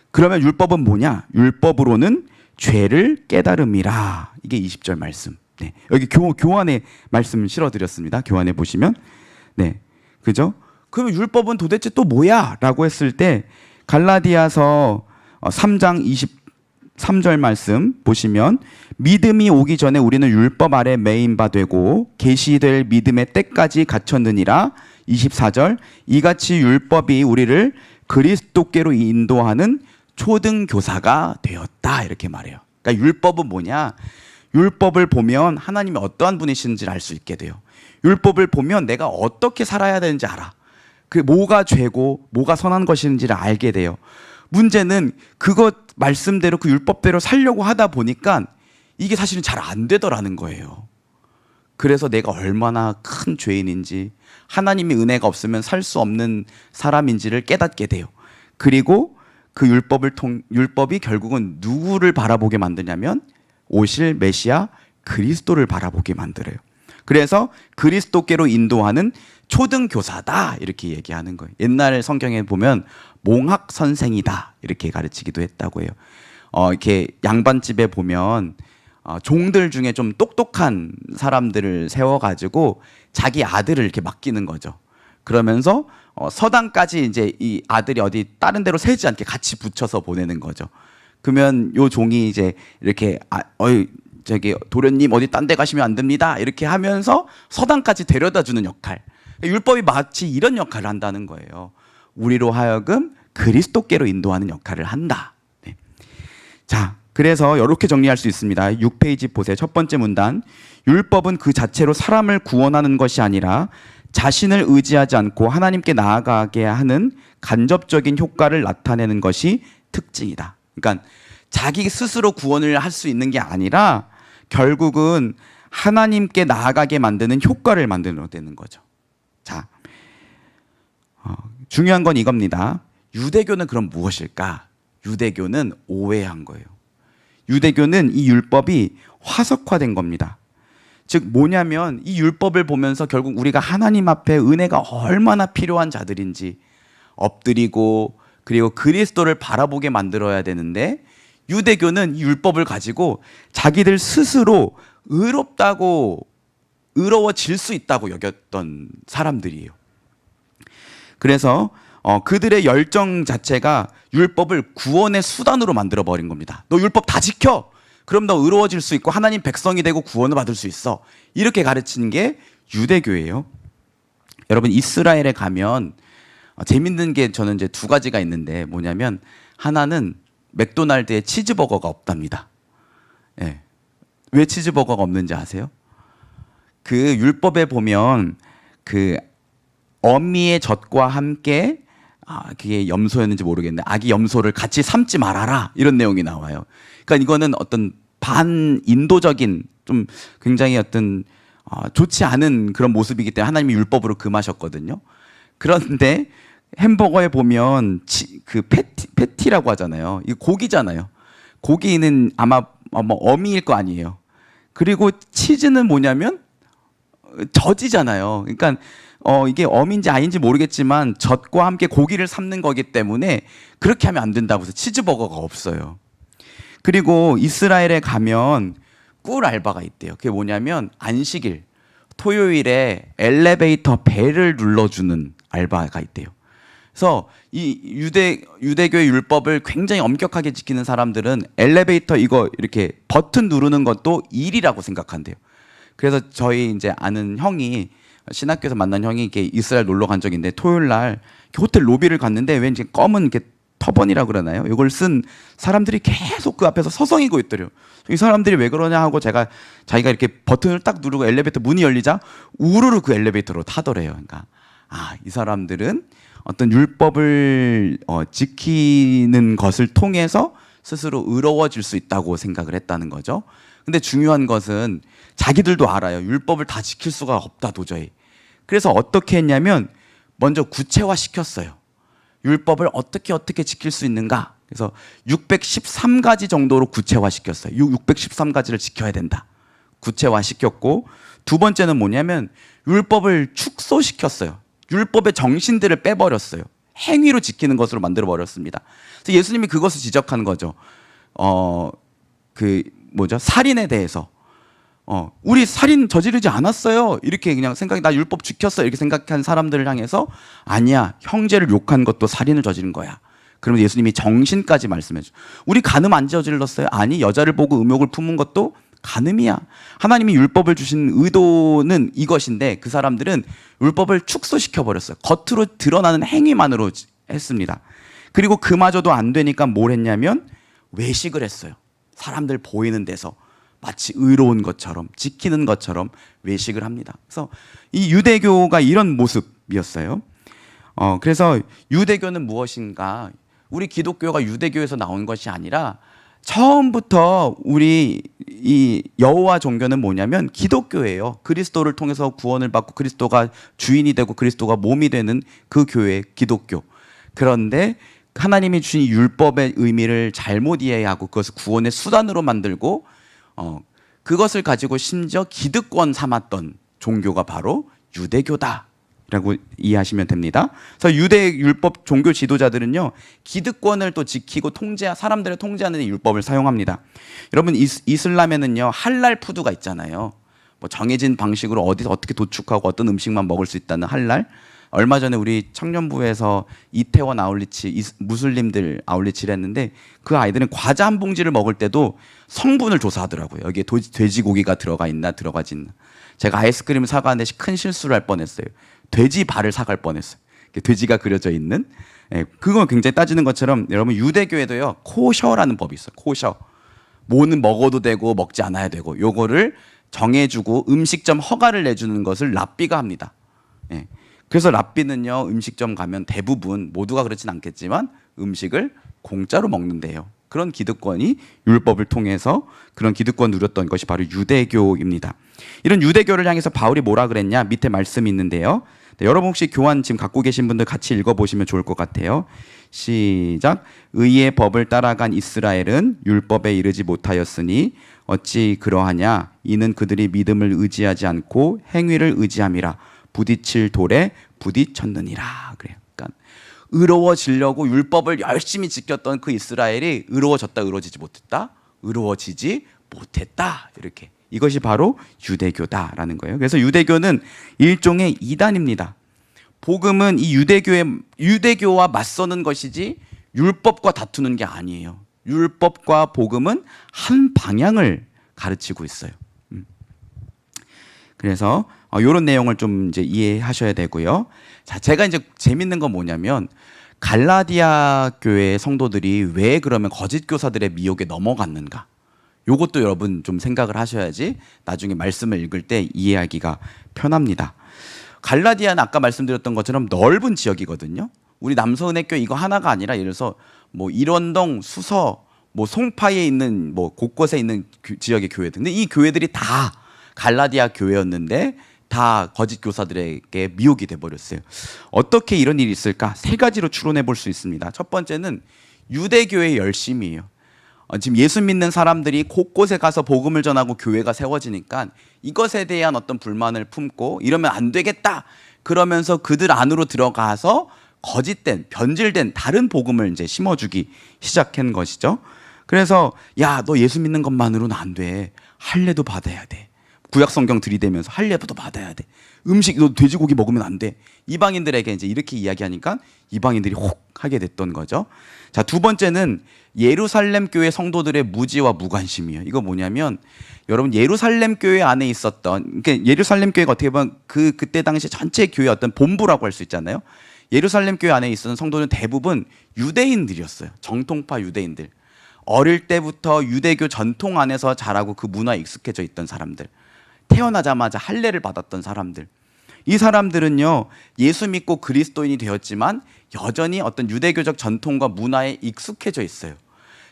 그러면 율법은 뭐냐? 율법으로는 죄를 깨달음이라. 이게 20절 말씀. 네. 여기 교환의 말씀 실어드렸습니다. 교환에 보시면. 네. 그죠? 그러면 율법은 도대체 또 뭐야? 라고 했을 때 갈라디아서 3장 23절 말씀 보시면 믿음이 오기 전에 우리는 율법 아래 매인 바 되고 계시될 믿음의 때까지 갇혔느니라. 24절 이같이 율법이 우리를 그리스도께로 인도하는 초등교사가 되었다. 이렇게 말해요. 그러니까 율법은 뭐냐? 율법을 보면 하나님이 어떠한 분이신지를 알 수 있게 돼요. 율법을 보면 내가 어떻게 살아야 되는지 알아. 그 뭐가 죄고 뭐가 선한 것인지를 알게 돼요. 문제는 그것 말씀대로 그 율법대로 살려고 하다 보니까 이게 사실은 잘 안 되더라는 거예요. 그래서 내가 얼마나 큰 죄인인지 하나님의 은혜가 없으면 살 수 없는 사람인지를 깨닫게 돼요. 그리고 그 율법이 결국은 누구를 바라보게 만드냐면 오실 메시아 그리스도를 바라보게 만들어요. 그래서 그리스도께로 인도하는 초등교사다 이렇게 얘기하는 거예요. 옛날 성경에 보면 몽학 선생이다 이렇게 가르치기도 했다고 해요. 이렇게 양반집에 보면 종들 중에 좀 똑똑한 사람들을 세워가지고 자기 아들을 이렇게 맡기는 거죠. 그러면서 서당까지 이제 이 아들이 어디 다른 데로 새지 않게 같이 붙여서 보내는 거죠. 그러면 요 종이 이제 이렇게 저기 도련님 어디 딴 데 가시면 안 됩니다 이렇게 하면서 서당까지 데려다 주는 역할. 율법이 마치 이런 역할을 한다는 거예요. 우리로 하여금 그리스도께로 인도하는 역할을 한다. 네. 자, 그래서 이렇게 정리할 수 있습니다. 6페이지 보세요. 첫 번째 문단. 율법은 그 자체로 사람을 구원하는 것이 아니라 자신을 의지하지 않고 하나님께 나아가게 하는 간접적인 효과를 나타내는 것이 특징이다. 그러니까 자기 스스로 구원을 할 수 있는 게 아니라 결국은 하나님께 나아가게 만드는 효과를 만들어내는 거죠. 자, 중요한 건 이겁니다. 유대교는 그럼 무엇일까? 유대교는 오해한 거예요. 유대교는 이 율법이 화석화된 겁니다. 즉 뭐냐면 이 율법을 보면서 결국 우리가 하나님 앞에 은혜가 얼마나 필요한 자들인지 엎드리고 그리고 그리스도를 바라보게 만들어야 되는데 유대교는 이 율법을 가지고 자기들 스스로 의로워질 수 있다고 여겼던 사람들이에요. 그래서 그들의 열정 자체가 율법을 구원의 수단으로 만들어버린 겁니다. 너 율법 다 지켜! 그럼 너 의로워질 수 있고 하나님 백성이 되고 구원을 받을 수 있어. 이렇게 가르치는 게 유대교예요. 여러분 이스라엘에 가면 재밌는 게 저는 이제 두 가지가 있는데 뭐냐면 하나는 맥도날드에 치즈버거가 없답니다. 예. 왜 치즈버거가 없는지 아세요? 그 율법에 보면 그 어미의 젖과 함께 그게 염소였는지 모르겠는데 아기 염소를 같이 삶지 말아라 이런 내용이 나와요. 그러니까 이거는 어떤 반인도적인 좀 굉장히 어떤 좋지 않은 그런 모습이기 때문에 하나님이 율법으로 금하셨거든요. 그런데 햄버거에 보면 그 패티라고 하잖아요. 이거 고기잖아요. 고기는 아마 어미일 거 아니에요. 그리고 치즈는 뭐냐면 젖이잖아요. 그러니까 이게 어미인지 아닌지 모르겠지만 젖과 함께 고기를 삶는 거기 때문에 그렇게 하면 안 된다고 해서 치즈버거가 없어요. 그리고 이스라엘에 가면 꿀 알바가 있대요. 그게 뭐냐면 안식일, 토요일에 엘리베이터 벨을 눌러주는 알바가 있대요. 그래서 이 유대교의 율법을 굉장히 엄격하게 지키는 사람들은 엘리베이터 이거 이렇게 버튼 누르는 것도 일이라고 생각한대요. 그래서 저희 이제 아는 형이 신학교에서 만난 형이 이렇게 이스라엘 놀러 간 적이 있는데 토요일 날 호텔 로비를 갔는데 왠지 검은 이렇게 터번이라 그러나요? 이걸 쓴 사람들이 계속 그 앞에서 서성이고 있더래요. 이 사람들이 왜 그러냐 하고 자기가 이렇게 버튼을 딱 누르고 엘리베이터 문이 열리자 우르르 그 엘리베이터로 타더래요. 그러니까 이 사람들은 어떤 율법을 지키는 것을 통해서 스스로 의로워질 수 있다고 생각을 했다는 거죠. 근데 중요한 것은 자기들도 알아요. 율법을 다 지킬 수가 없다 도저히. 그래서 어떻게 했냐면 먼저 구체화 시켰어요. 율법을 어떻게 지킬 수 있는가? 그래서 613가지 정도로 구체화 시켰어요. 613가지를 지켜야 된다. 구체화 시켰고, 두 번째는 뭐냐면 율법을 축소시켰어요. 율법의 정신들을 빼버렸어요. 행위로 지키는 것으로 만들어 버렸습니다. 그래서 예수님이 그것을 지적하는 거죠. 살인에 대해서 우리 살인 저지르지 않았어요. 이렇게 그냥 나 율법 지켰어. 이렇게 생각한 사람들을 향해서 아니야. 형제를 욕한 것도 살인을 저지른 거야. 그러면 예수님이 정신까지 말씀해 줘. 우리 간음 안 저질렀어요? 아니, 여자를 보고 음욕을 품은 것도 간음이야. 하나님이 율법을 주신 의도는 이것인데 그 사람들은 율법을 축소시켜 버렸어요. 겉으로 드러나는 행위만으로 했습니다. 그리고 그마저도 안 되니까 뭘 했냐면 외식을 했어요. 사람들 보이는 데서 마치 의로운 것처럼 지키는 것처럼 외식을 합니다. 그래서 이 유대교가 이런 모습이었어요. 그래서 유대교는 무엇인가? 우리 기독교가 유대교에서 나온 것이 아니라 처음부터 우리 이 여호와 종교는 뭐냐면 기독교예요. 그리스도를 통해서 구원을 받고 그리스도가 주인이 되고 그리스도가 몸이 되는 그 교회 기독교. 그런데 하나님이 주신 율법의 의미를 잘못 이해하고 그것을 구원의 수단으로 만들고 그것을 가지고 심지어 기득권 삼았던 종교가 바로 유대교다라고 이해하시면 됩니다. 그래서 유대 율법 종교 지도자들은요 기득권을 또 지키고 사람들을 통제하는 율법을 사용합니다. 여러분 이슬람에는요 할랄 푸드가 있잖아요. 뭐 정해진 방식으로 어떻게 도축하고 어떤 음식만 먹을 수 있다는 할랄. 얼마 전에 우리 청년부에서 이태원 아울리치 무슬림들 아울리치를 했는데 그 아이들은 과자 한 봉지를 먹을 때도 성분을 조사하더라고요. 여기에 돼지고기가 들어가 있나 들어가지 있나. 제가 아이스크림을 사가는데 큰 실수를 할 뻔했어요. 돼지 발을 사갈 뻔했어요. 돼지가 그려져 있는. 그건 굉장히 따지는 것처럼 여러분 유대교에도요 코셔라는 법이 있어요. 코셔. 뭐는 먹어도 되고 먹지 않아야 되고 요거를 정해주고 음식점 허가를 내주는 것을 랍비가 합니다. 그래서 랍비는요 음식점 가면 대부분 모두가 그렇진 않겠지만 음식을 공짜로 먹는데요. 그런 기득권이 율법을 통해서 그런 기득권 누렸던 것이 바로 유대교입니다. 이런 유대교를 향해서 바울이 뭐라 그랬냐? 밑에 말씀이 있는데요. 여러분 혹시 교환 지금 갖고 계신 분들 같이 읽어보시면 좋을 것 같아요. 시작. 의의 법을 따라간 이스라엘은 율법에 이르지 못하였으니 어찌 그러하냐? 이는 그들이 믿음을 의지하지 않고 행위를 의지함이라. 부딪힐 돌에 부딪혔느니라. 그래요. 그러니까 의로워지려고 율법을 열심히 지켰던 그 이스라엘이 의로워졌다, 의로워지지 못했다, 의로워지지 못했다. 이렇게 이것이 바로 유대교다라는 거예요. 그래서 유대교는 일종의 이단입니다. 복음은 이 유대교와 맞서는 것이지 율법과 다투는 게 아니에요. 율법과 복음은 한 방향을 가르치고 있어요. 그래서 이런 내용을 좀 이제 이해하셔야 되고요. 자, 제가 이제 재밌는 건 뭐냐면 갈라디아 교회 성도들이 왜 그러면 거짓 교사들의 미혹에 넘어갔는가? 요것도 여러분 좀 생각을 하셔야지 나중에 말씀을 읽을 때 이해하기가 편합니다. 갈라디아는 아까 말씀드렸던 것처럼 넓은 지역이거든요. 우리 남서은혜교 이거 하나가 아니라 예를 들어서 뭐 일원동, 수서, 뭐 송파에 있는 뭐 곳곳에 있는 지역의 교회들. 근데 이 교회들이 다 갈라디아 교회였는데 다 거짓 교사들에게 미혹이 돼버렸어요. 어떻게 이런 일이 있을까? 세 가지로 추론해 볼 수 있습니다. 첫 번째는 유대교의 열심이에요. 지금 예수 믿는 사람들이 곳곳에 가서 복음을 전하고 교회가 세워지니까 이것에 대한 어떤 불만을 품고 이러면 안 되겠다. 그러면서 그들 안으로 들어가서 거짓된, 변질된 다른 복음을 이제 심어주기 시작한 것이죠. 그래서 야, 너 예수 믿는 것만으로는 안 돼. 할례도 받아야 돼. 구약 성경 들이대면서 할례도 받아야 돼. 음식 너 돼지고기 먹으면 안 돼. 이방인들에게 이제 이렇게 이야기하니까 이방인들이 혹 하게 됐던 거죠. 자, 두 번째는 예루살렘 교회 성도들의 무지와 무관심이에요. 이거 뭐냐면 여러분 예루살렘 교회 안에 있었던, 그러니까 예루살렘 교회가 어떻게 보면 그때 당시 전체 교회 어떤 본부라고 할 수 있잖아요. 예루살렘 교회 안에 있었던 성도는 대부분 유대인들이었어요. 정통파 유대인들. 어릴 때부터 유대교 전통 안에서 자라고 그 문화에 익숙해져 있던 사람들. 태어나자마자 할례를 받았던 사람들. 이 사람들은요, 예수 믿고 그리스도인이 되었지만 여전히 어떤 유대교적 전통과 문화에 익숙해져 있어요.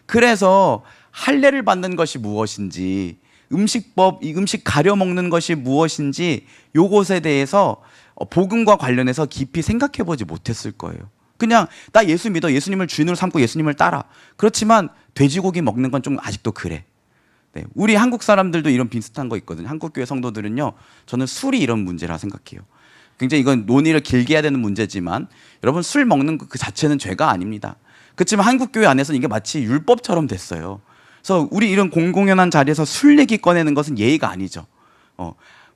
그래서 할례를 받는 것이 무엇인지, 음식법, 이 음식 가려 먹는 것이 무엇인지 요것에 대해서 복음과 관련해서 깊이 생각해 보지 못했을 거예요. 그냥 나 예수 믿어, 예수님을 주인으로 삼고 예수님을 따라. 그렇지만 돼지고기 먹는 건 좀 아직도 그래. 네, 우리 한국 사람들도 이런 비슷한 거 있거든요. 한국 교회 성도들은요, 저는 술이 이런 문제라 생각해요. 굉장히 이건 논의를 길게 해야 되는 문제지만 여러분, 술 먹는 그 자체는 죄가 아닙니다. 그렇지만 한국 교회 안에서는 이게 마치 율법처럼 됐어요. 그래서 우리 이런 공공연한 자리에서 술 얘기 꺼내는 것은 예의가 아니죠.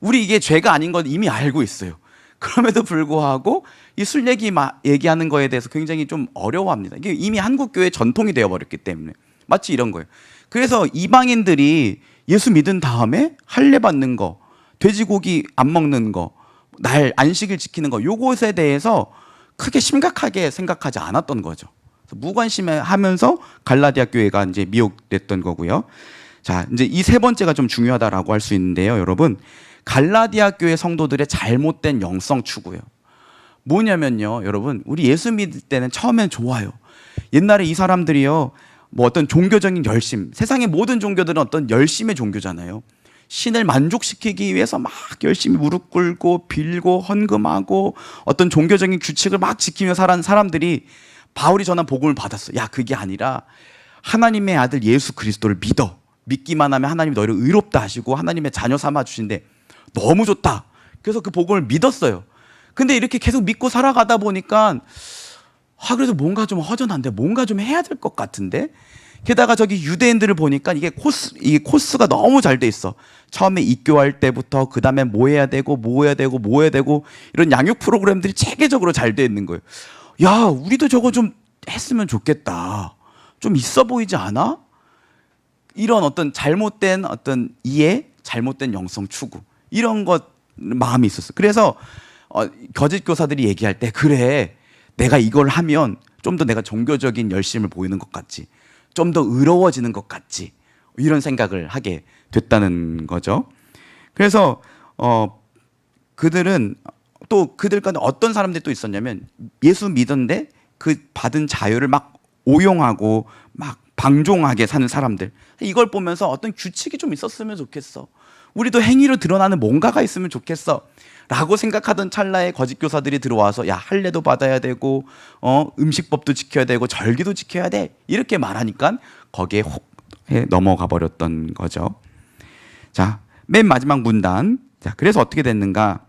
우리 이게 죄가 아닌 건 이미 알고 있어요. 그럼에도 불구하고 이 술 얘기하는 거에 대해서 굉장히 좀 어려워합니다. 이게 이미 한국 교회의 전통이 되어버렸기 때문에 마치 이런 거예요. 그래서 이방인들이 예수 믿은 다음에 할례 받는 거, 돼지고기 안 먹는 거, 날 안식일 지키는 거, 요것에 대해서 크게 심각하게 생각하지 않았던 거죠. 무관심해 하면서 갈라디아 교회가 이제 미혹됐던 거고요. 자, 이제 이 세 번째가 좀 중요하다라고 할 수 있는데요, 여러분. 갈라디아 교회 성도들의 잘못된 영성 추구예요. 뭐냐면요, 여러분, 우리 예수 믿을 때는 처음엔 좋아요. 옛날에 이 사람들이요, 뭐 어떤 종교적인 열심, 세상의 모든 종교들은 어떤 열심의 종교잖아요. 신을 만족시키기 위해서 막 열심히 무릎 꿇고 빌고 헌금하고 어떤 종교적인 규칙을 막 지키며 살아온 사람들이 바울이 전한 복음을 받았어. 야, 그게 아니라 하나님의 아들 예수 그리스도를 믿어. 믿기만 하면 하나님이 너희를 의롭다 하시고 하나님의 자녀 삼아 주신대. 너무 좋다. 그래서 그 복음을 믿었어요. 근데 이렇게 계속 믿고 살아가다 보니까 그래도 뭔가 좀 허전한데, 뭔가 좀 해야 될 것 같은데. 게다가 저기 유대인들을 보니까 이게 코스가 너무 잘 돼 있어. 처음에 입교할 때부터 그 다음에 뭐 해야 되고 뭐 해야 되고 뭐 해야 되고 이런 양육 프로그램들이 체계적으로 잘 돼 있는 거예요. 야, 우리도 저거 좀 했으면 좋겠다. 좀 있어 보이지 않아? 이런 어떤 잘못된 어떤 이해, 잘못된 영성 추구, 이런 것 마음이 있었어. 그래서 거짓 교사들이 얘기할 때, 그래, 내가 이걸 하면 좀 더 내가 종교적인 열심을 보이는 것 같지, 좀 더 의로워지는 것 같지, 이런 생각을 하게 됐다는 거죠. 그래서 그들은 또 그들 가운데 어떤 사람들이 또 있었냐면, 예수 믿었는데 그 받은 자유를 막 오용하고 막 방종하게 사는 사람들. 이걸 보면서 어떤 규칙이 좀 있었으면 좋겠어, 우리도 행위로 드러나는 뭔가가 있으면 좋겠어 라고 생각하던 찰나에 거짓 교사들이 들어와서, 야, 할례도 받아야 되고 음식법도 지켜야 되고 절기도 지켜야 돼, 이렇게 말하니까 거기에 혹 넘어가 버렸던 거죠. 자, 맨 마지막 문단. 자, 그래서 어떻게 됐는가?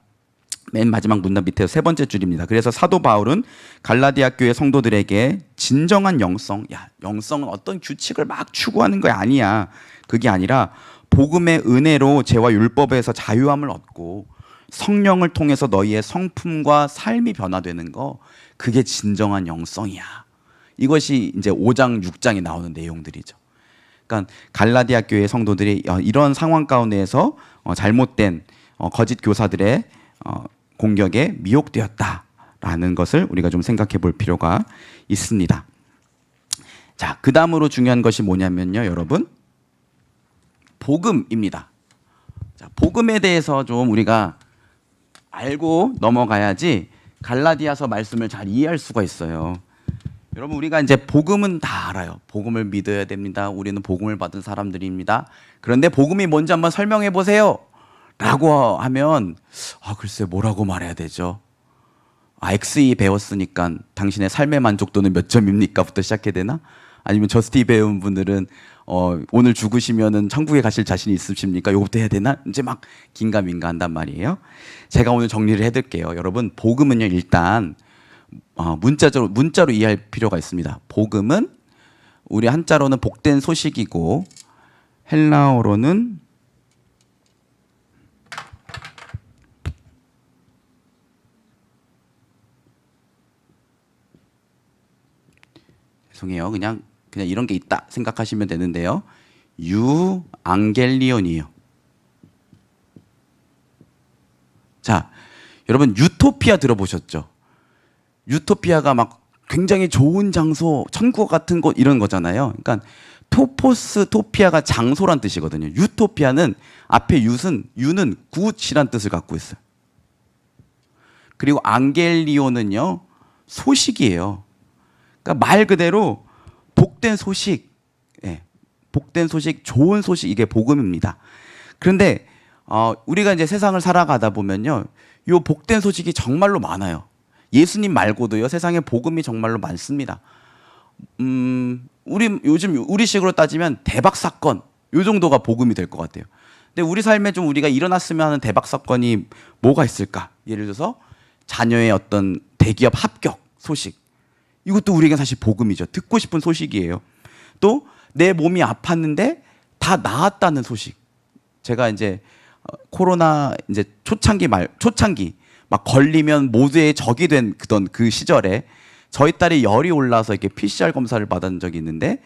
맨 마지막 문단 밑에 세 번째 줄입니다. 그래서 사도 바울은 갈라디아 교회 성도들에게 진정한 영성, 야, 영성은 어떤 규칙을 막 추구하는 거 아니야. 그게 아니라 복음의 은혜로 죄와 율법에서 자유함을 얻고 성령을 통해서 너희의 성품과 삶이 변화되는 거, 그게 진정한 영성이야. 이것이 이제 5장, 6장에 나오는 내용들이죠. 그러니까 갈라디아 교회 성도들이 이런 상황 가운데에서 잘못된 거짓 교사들의 공격에 미혹되었다라는 것을 우리가 좀 생각해 볼 필요가 있습니다. 자, 그 다음으로 중요한 것이 뭐냐면요, 여러분, 복음입니다. 자, 복음에 대해서 좀 우리가 알고 넘어가야지 갈라디아서 말씀을 잘 이해할 수가 있어요. 여러분, 우리가 이제 복음은 다 알아요. 복음을 믿어야 됩니다. 우리는 복음을 받은 사람들입니다. 그런데 복음이 뭔지 한번 설명해 보세요 라고 하면 글쎄 뭐라고 말해야 되죠? XE 배웠으니까 당신의 삶의 만족도는 몇 점입니까? 부터 시작해야 되나? 아니면 저스티 배운 분들은 오늘 죽으시면은 천국에 가실 자신이 있으십니까? 요것도 해야 되나? 이제 막 긴가민가 한단 말이에요. 제가 오늘 정리를 해드릴게요. 여러분, 복음은요, 일단 문자로 이해할 필요가 있습니다. 복음은 우리 한자로는 복된 소식이고 헬라어로는 죄송해요. 그냥 이런 게 있다 생각하시면 되는데요. 유앙겔리온이에요. 자, 여러분 유토피아 들어보셨죠? 유토피아가 막 굉장히 좋은 장소, 천국 같은 곳 이런 거잖아요. 그러니까 토포스 토피아가 장소란 뜻이거든요. 유토피아는 앞에 유는 굿이란 뜻을 갖고 있어요. 그리고 앙겔리온은요 소식이에요. 그러니까 말 그대로 복된 소식, 복된 소식, 좋은 소식, 이게 복음입니다. 그런데 우리가 이제 세상을 살아가다 보면요, 요 복된 소식이 정말로 많아요. 예수님 말고도요, 세상에 복음이 정말로 많습니다. 요즘 우리식으로 따지면 대박 사건, 요 정도가 복음이 될 것 같아요. 근데 우리 삶에 좀 우리가 일어났으면 하는 대박 사건이 뭐가 있을까? 예를 들어서 자녀의 어떤 대기업 합격 소식, 이것도 우리에게 사실 복음이죠. 듣고 싶은 소식이에요. 또 내 몸이 아팠는데 다 나았다는 소식. 제가 이제 코로나 이제 초창기 막 걸리면 모두의 적이 된 그 시절에 저희 딸이 열이 올라서 이렇게 PCR 검사를 받은 적이 있는데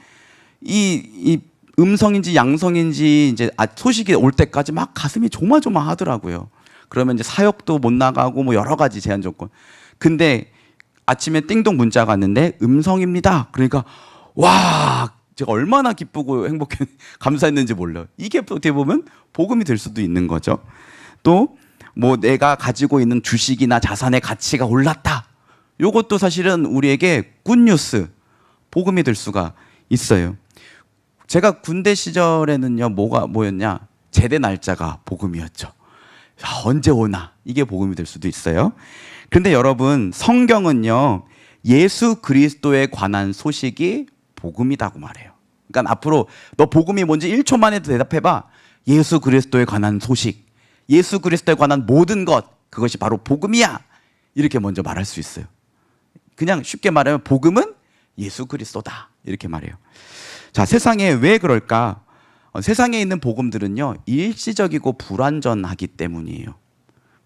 이 음성인지 양성인지 이제 소식이 올 때까지 막 가슴이 조마조마하더라고요. 그러면 이제 사역도 못 나가고 뭐 여러 가지 제한 조건. 근데 아침에 띵동 문자가 왔는데 음성입니다. 그러니까 와, 제가 얼마나 기쁘고 감사했는지 몰라요. 이게 어떻게 보면 복음이 될 수도 있는 거죠. 또 뭐 내가 가지고 있는 주식이나 자산의 가치가 올랐다. 요것도 사실은 우리에게 굿뉴스, 복음이 될 수가 있어요. 제가 군대 시절에는요, 뭐였냐? 제대 날짜가 복음이었죠. 야, 언제 오나? 이게 복음이 될 수도 있어요. 그런데 여러분, 성경은요, 예수 그리스도에 관한 소식이 복음이라고 말해요. 그러니까 앞으로 너 복음이 뭔지 1초 만에 대답해봐. 예수 그리스도에 관한 소식, 예수 그리스도에 관한 모든 것, 그것이 바로 복음이야. 이렇게 먼저 말할 수 있어요. 그냥 쉽게 말하면 복음은 예수 그리스도다. 이렇게 말해요. 자, 세상에 왜 그럴까? 세상에 있는 복음들은요, 일시적이고 불완전하기 때문이에요.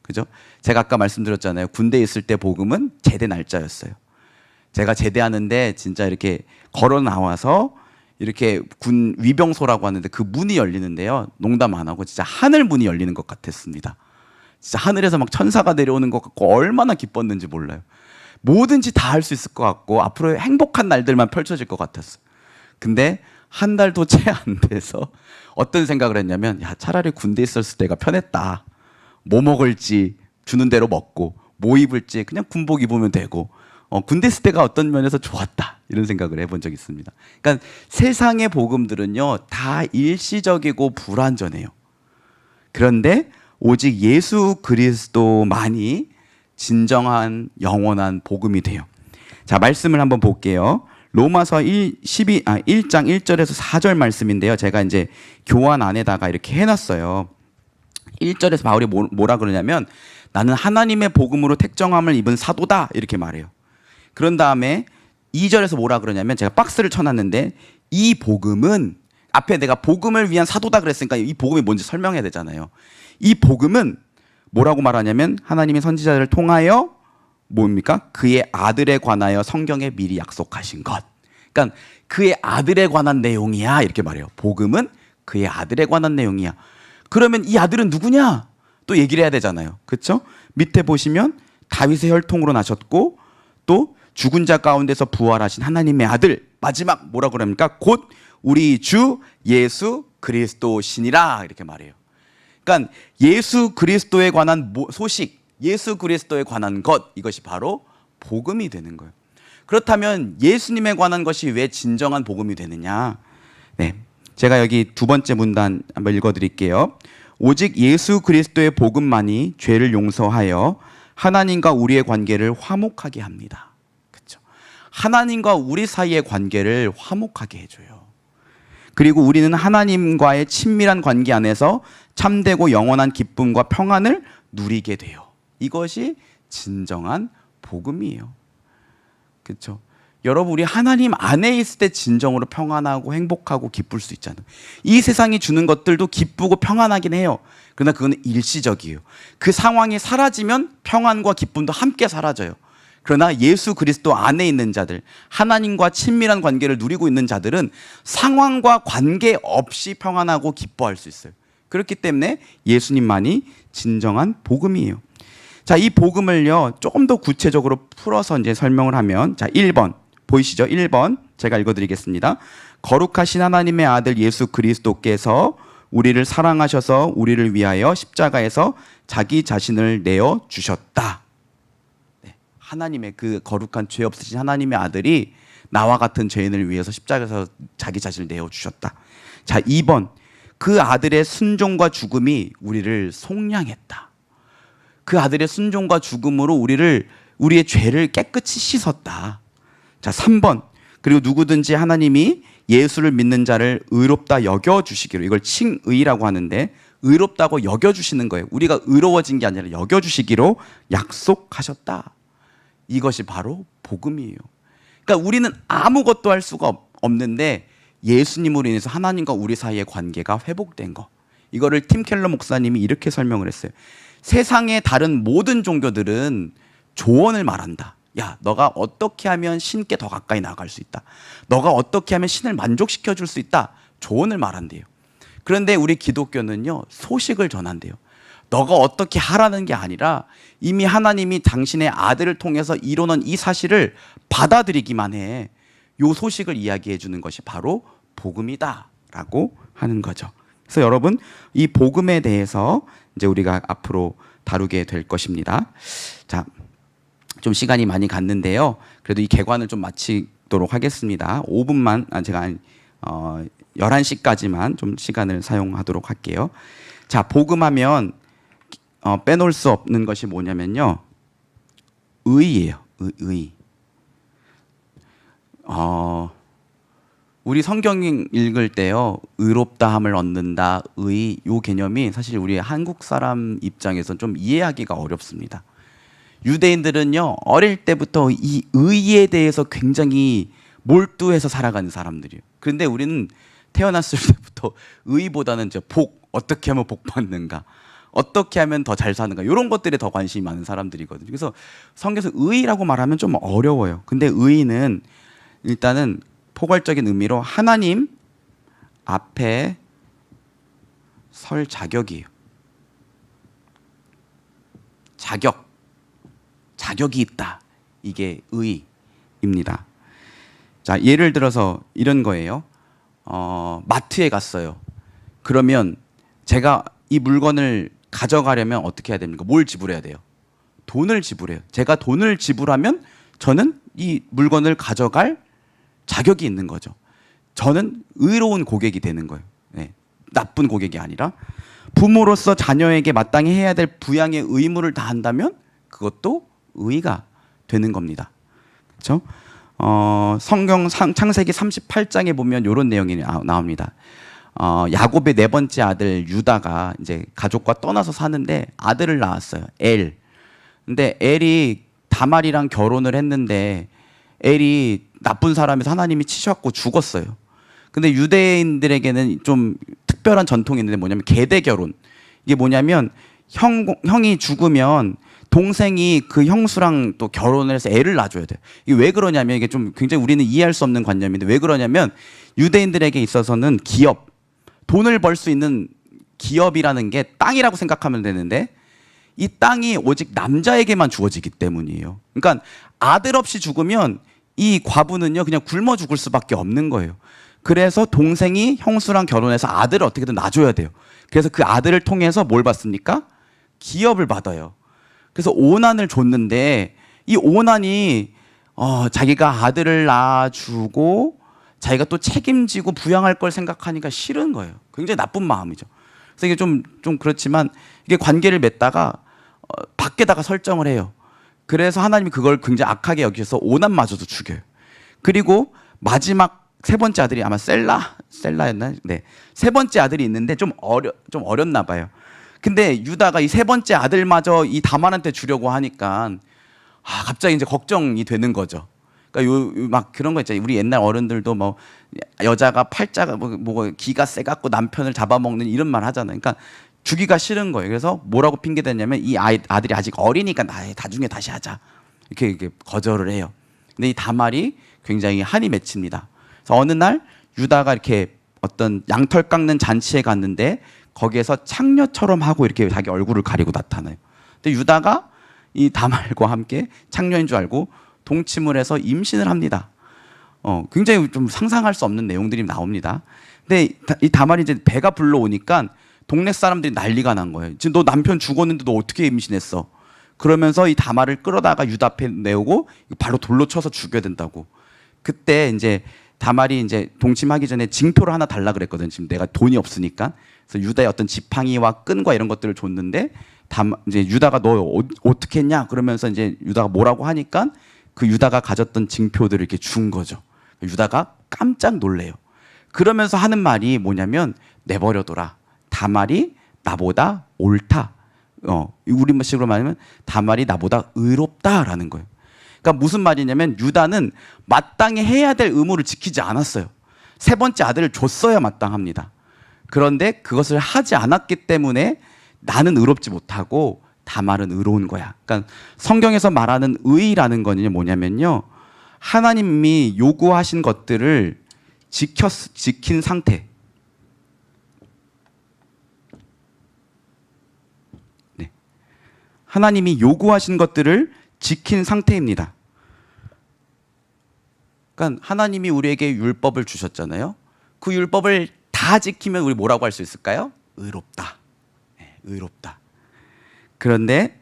그죠? 제가 아까 말씀드렸잖아요. 군대에 있을 때 복음은 제대 날짜였어요. 제가 제대하는데 진짜 이렇게 걸어 나와서 이렇게 군 위병소라고 하는데 그 문이 열리는데요. 농담 안 하고 진짜 하늘 문이 열리는 것 같았습니다. 진짜 하늘에서 막 천사가 내려오는 것 같고 얼마나 기뻤는지 몰라요. 뭐든지 다 할 수 있을 것 같고 앞으로 행복한 날들만 펼쳐질 것 같았어요. 근데 한 달도 채 안 돼서 어떤 생각을 했냐면, 야, 차라리 군대에 있었을 때가 편했다. 뭐 먹을지 주는 대로 먹고 뭐 입을지 그냥 군복 입으면 되고 군대 있을 때가 어떤 면에서 좋았다. 이런 생각을 해본 적이 있습니다. 그러니까 세상의 복음들은요, 다 일시적이고 불완전해요. 그런데 오직 예수 그리스도만이 진정한 영원한 복음이 돼요. 자, 말씀을 한번 볼게요. 로마서 1장 1절에서 4절 말씀인데요. 제가 이제 교환 안에다가 이렇게 해놨어요. 1절에서 바울이 뭐라 그러냐면, 나는 하나님의 복음으로 택정함을 입은 사도다. 이렇게 말해요. 그런 다음에 2절에서 뭐라 그러냐면, 제가 박스를 쳐놨는데, 이 복음은, 앞에 내가 복음을 위한 사도다 그랬으니까 이 복음이 뭔지 설명해야 되잖아요. 이 복음은 뭐라고 말하냐면, 하나님의 선지자들을 통하여 뭡니까? 그의 아들에 관하여 성경에 미리 약속하신 것. 그러니까 그의 아들에 관한 내용이야. 이렇게 말해요. 복음은 그의 아들에 관한 내용이야. 그러면 이 아들은 누구냐? 또 얘기를 해야 되잖아요. 그렇죠? 밑에 보시면 다윗의 혈통으로 나셨고 또 죽은 자 가운데서 부활하신 하나님의 아들, 마지막 뭐라고 그럽니까? 곧 우리 주 예수 그리스도시니라. 이렇게 말해요. 그러니까 예수 그리스도에 관한 소식, 예수 그리스도에 관한 것, 이것이 바로 복음이 되는 거예요. 그렇다면 예수님에 관한 것이 왜 진정한 복음이 되느냐? 네, 제가 여기 두 번째 문단 한번 읽어드릴게요. 오직 예수 그리스도의 복음만이 죄를 용서하여 하나님과 우리의 관계를 화목하게 합니다. 그렇죠? 하나님과 우리 사이의 관계를 화목하게 해줘요. 그리고 우리는 하나님과의 친밀한 관계 안에서 참되고 영원한 기쁨과 평안을 누리게 돼요. 이것이 진정한 복음이에요. 그렇죠? 여러분, 우리 하나님 안에 있을 때 진정으로 평안하고 행복하고 기쁠 수 있잖아요. 이 세상이 주는 것들도 기쁘고 평안하긴 해요. 그러나 그건 일시적이에요. 그 상황이 사라지면 평안과 기쁨도 함께 사라져요. 그러나 예수 그리스도 안에 있는 자들, 하나님과 친밀한 관계를 누리고 있는 자들은 상황과 관계없이 평안하고 기뻐할 수 있어요. 그렇기 때문에 예수님만이 진정한 복음이에요. 자, 이 복음을요, 조금 더 구체적으로 풀어서 이제 설명을 하면, 자, 1번. 보이시죠? 1번. 제가 읽어드리겠습니다. 거룩하신 하나님의 아들 예수 그리스도께서 우리를 사랑하셔서 우리를 위하여 십자가에서 자기 자신을 내어 주셨다. 네, 하나님의 그 거룩한 죄 없으신 하나님의 아들이 나와 같은 죄인을 위해서 십자가에서 자기 자신을 내어 주셨다. 자, 2번. 그 아들의 순종과 죽음이 우리를 속량했다. 그 아들의 순종과 죽음으로 우리의 죄를 깨끗이 씻었다. 자, 3번. 그리고 누구든지 하나님이 예수를 믿는 자를 의롭다 여겨주시기로, 이걸 칭의라고 하는데 의롭다고 여겨주시는 거예요. 우리가 의로워진 게 아니라 여겨주시기로 약속하셨다. 이것이 바로 복음이에요. 그러니까 우리는 아무것도 할 수가 없는데 예수님으로 인해서 하나님과 우리 사이의 관계가 회복된 거. 이거를 팀 켈러 목사님이 이렇게 설명을 했어요. 세상의 다른 모든 종교들은 조언을 말한다. 야, 너가 어떻게 하면 신께 더 가까이 나아갈 수 있다. 너가 어떻게 하면 신을 만족시켜 줄 수 있다. 조언을 말한대요. 그런데 우리 기독교는요, 소식을 전한대요. 너가 어떻게 하라는 게 아니라 이미 하나님이 당신의 아들을 통해서 이루는 이 사실을 받아들이기만 해. 요 소식을 이야기해 주는 것이 바로 복음이다라고 하는 거죠. 그래서 여러분, 이 복음에 대해서 이제 우리가 앞으로 다루게 될 것입니다. 자, 좀 시간이 많이 갔는데요. 그래도 이 개관을 좀 마치도록 하겠습니다. 5분만, 제가 11시까지만 좀 시간을 사용하도록 할게요. 자, 복음하면 빼놓을 수 없는 것이 뭐냐면요, 의예요. 의. 우리 성경 읽을 때요, 의롭다함을 얻는다, 의, 요 개념이 사실 우리 한국 사람 입장에서 좀 이해하기가 어렵습니다. 유대인들은요, 어릴 때부터 이 의에 대해서 굉장히 몰두해서 살아가는 사람들이에요. 그런데 우리는 태어났을 때부터 의보다는 어떻게 하면 복 받는가, 어떻게 하면 더 잘 사는가, 이런 것들에 더 관심이 많은 사람들이거든요. 그래서 성경에서 의라고 말하면 좀 어려워요. 근데 의는 일단은 포괄적인 의미로 하나님 앞에 설 자격이에요. 자격이 있다. 이게 의입니다. 자, 예를 들어서 이런 거예요. 마트에 갔어요. 그러면 제가 이 물건을 가져가려면 어떻게 해야 됩니까? 뭘 지불해야 돼요? 돈을 지불해요. 제가 돈을 지불하면 저는 이 물건을 가져갈 자격이 있는 거죠. 저는 의로운 고객이 되는 거예요. 네, 나쁜 고객이 아니라. 부모로서 자녀에게 마땅히 해야 될 부양의 의무를 다한다면 그것도 의가 되는 겁니다. 그렇죠? 성경 창세기 38장에 보면 이런 내용이 나옵니다. 야곱의 네 번째 아들 유다가 이제 가족과 떠나서 사는데 아들을 낳았어요. 엘. 근데 엘이 다말이랑 결혼을 했는데 엘이 나쁜 사람에서 하나님이 치셨고 죽었어요. 근데 유대인들에게는 좀 특별한 전통이 있는데 뭐냐면 계대 결혼. 이게 뭐냐면 형이 죽으면 동생이 그 형수랑 또 결혼을 해서 애를 낳아줘야 돼요. 이게 왜 그러냐면, 이게 좀 굉장히 우리는 이해할 수 없는 관념인데, 왜 그러냐면 유대인들에게 있어서는 기업, 돈을 벌 수 있는 기업이라는 게 땅이라고 생각하면 되는데 이 땅이 오직 남자에게만 주어지기 때문이에요. 그러니까 아들 없이 죽으면 이 과부는요, 그냥 굶어 죽을 수밖에 없는 거예요. 그래서 동생이 형수랑 결혼해서 아들을 어떻게든 낳아줘야 돼요. 그래서 그 아들을 통해서 뭘 받습니까? 기업을 받아요. 그래서 오난을 줬는데 이 오난이 자기가 아들을 낳아주고 자기가 또 책임지고 부양할 걸 생각하니까 싫은 거예요. 굉장히 나쁜 마음이죠. 그래서 이게 좀 그렇지만 이게 관계를 맺다가 밖에다가 설정을 해요. 그래서 하나님이 그걸 굉장히 악하게 여기셔서 오난마저도 죽여요. 그리고 마지막 세 번째 아들이 아마 셀라였나? 네, 세 번째 아들이 있는데 좀 어렸나 봐요. 근데 유다가 이 세 번째 아들마저 이 다말한테 주려고 하니까 갑자기 이제 걱정이 되는 거죠. 그러니까 막 그런 거 있잖아요. 우리 옛날 어른들도 뭐 여자가 팔자가 뭐 기가 세갖고 남편을 잡아먹는 이런 말 하잖아요. 그러니까 주기가 싫은 거예요. 그래서 뭐라고 핑계 대냐면 이 아들이 아직 어리니까 나중에 다시 하자. 이렇게 거절을 해요. 근데 이 다말이 굉장히 한이 맺힙니다. 그래서 어느 날 유다가 이렇게 어떤 양털 깎는 잔치에 갔는데 거기에서 창녀처럼 하고 이렇게 자기 얼굴을 가리고 나타나요. 근데 유다가 이 다말과 함께 창녀인 줄 알고 동침을 해서 임신을 합니다. 굉장히 좀 상상할 수 없는 내용들이 나옵니다. 근데 이 다말이 이제 배가 불러오니까 동네 사람들이 난리가 난 거예요. 지금 너 남편 죽었는데 너 어떻게 임신했어? 그러면서 이 다말을 끌어다가 유다 앞에 내오고 바로 돌로 쳐서 죽여야 된다고. 그때 이제 다말이 이제 동침하기 전에 징표를 하나 달라 그랬거든. 지금 내가 돈이 없으니까. 그래서 유다의 어떤 지팡이와 끈과 이런 것들을 줬는데 이제 유다가 너 어떻게 했냐? 그러면서 이제 유다가 뭐라고 하니까 그 유다가 가졌던 징표들을 이렇게 준 거죠. 유다가 깜짝 놀래요. 그러면서 하는 말이 뭐냐면 내버려둬라. 다말이 나보다 옳다. 우리식으로 말하면 다말이 나보다 의롭다라는 거예요. 그러니까 무슨 말이냐면 유다는 마땅히 해야 될 의무를 지키지 않았어요. 세 번째 아들을 줬어야 마땅합니다. 그런데 그것을 하지 않았기 때문에 나는 의롭지 못하고 다말은 의로운 거야. 그러니까 성경에서 말하는 의라는 건 뭐냐면요. 하나님이 요구하신 것들을 지킨 상태. 네. 하나님이 요구하신 것들을 지킨 상태입니다. 그러니까 하나님이 우리에게 율법을 주셨잖아요. 그 율법을 다 지키면 우리 뭐라고 할 수 있을까요? 의롭다. 네, 의롭다. 그런데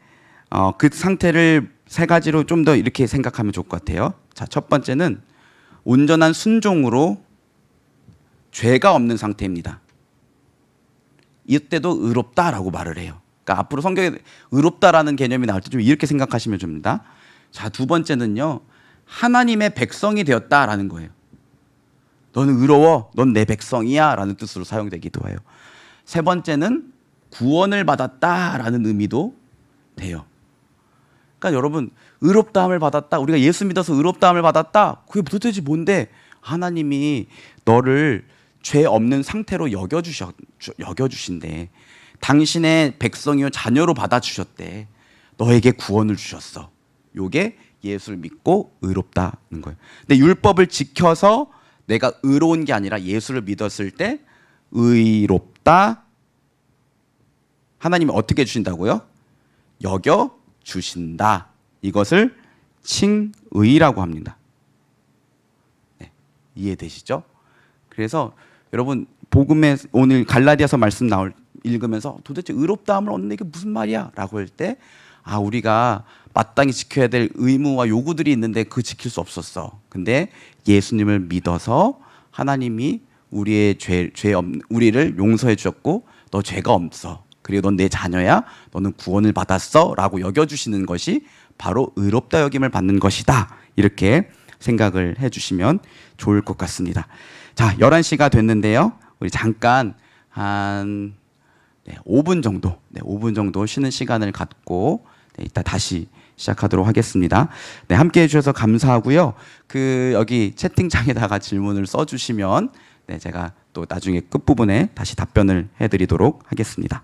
그 상태를 세 가지로 좀 더 이렇게 생각하면 좋을 것 같아요. 자, 첫 번째는 온전한 순종으로 죄가 없는 상태입니다. 이때도 의롭다라고 말을 해요. 그러니까 앞으로 성경에 의롭다라는 개념이 나올 때 좀 이렇게 생각하시면 됩니다. 자, 두 번째는요. 하나님의 백성이 되었다라는 거예요. 너는 의로워. 넌 내 백성이야. 라는 뜻으로 사용되기도 해요. 세 번째는 구원을 받았다라는 의미도 돼요. 그러니까 여러분 의롭다함을 받았다. 우리가 예수 믿어서 의롭다함을 받았다. 그게 도대체 뭔데? 하나님이 너를 죄 없는 상태로 여겨주신대. 당신의 백성이요 자녀로 받아주셨대. 너에게 구원을 주셨어. 요게 예수를 믿고 의롭다는 거예요. 근데 율법을 지켜서 내가 의로운 게 아니라 예수를 믿었을 때 의롭다. 하나님이 어떻게 주신다고요? 여겨 주신다. 이것을 칭의라고 합니다. 네, 이해되시죠? 그래서 여러분 복음에 오늘 갈라디아서 말씀 읽으면서 도대체 의롭다함을 얻는 게 무슨 말이야? 라고 할 때 우리가 마땅히 지켜야 될 의무와 요구들이 있는데 그 지킬 수 없었어. 근데 예수님을 믿어서 하나님이 우리의 우리를 용서해 주셨고 너 죄가 없어. 그리고 넌 내 자녀야. 너는 구원을 받았어. 라고 여겨주시는 것이 바로 의롭다 여김을 받는 것이다. 이렇게 생각을 해주시면 좋을 것 같습니다. 자, 11시가 됐는데요. 우리 잠깐 한 5분 정도, 5분 정도 쉬는 시간을 갖고 이따 다시 시작하도록 하겠습니다. 네, 함께 해주셔서 감사하고요. 여기 채팅창에다가 질문을 써주시면 제가 또 나중에 끝부분에 다시 답변을 해드리도록 하겠습니다.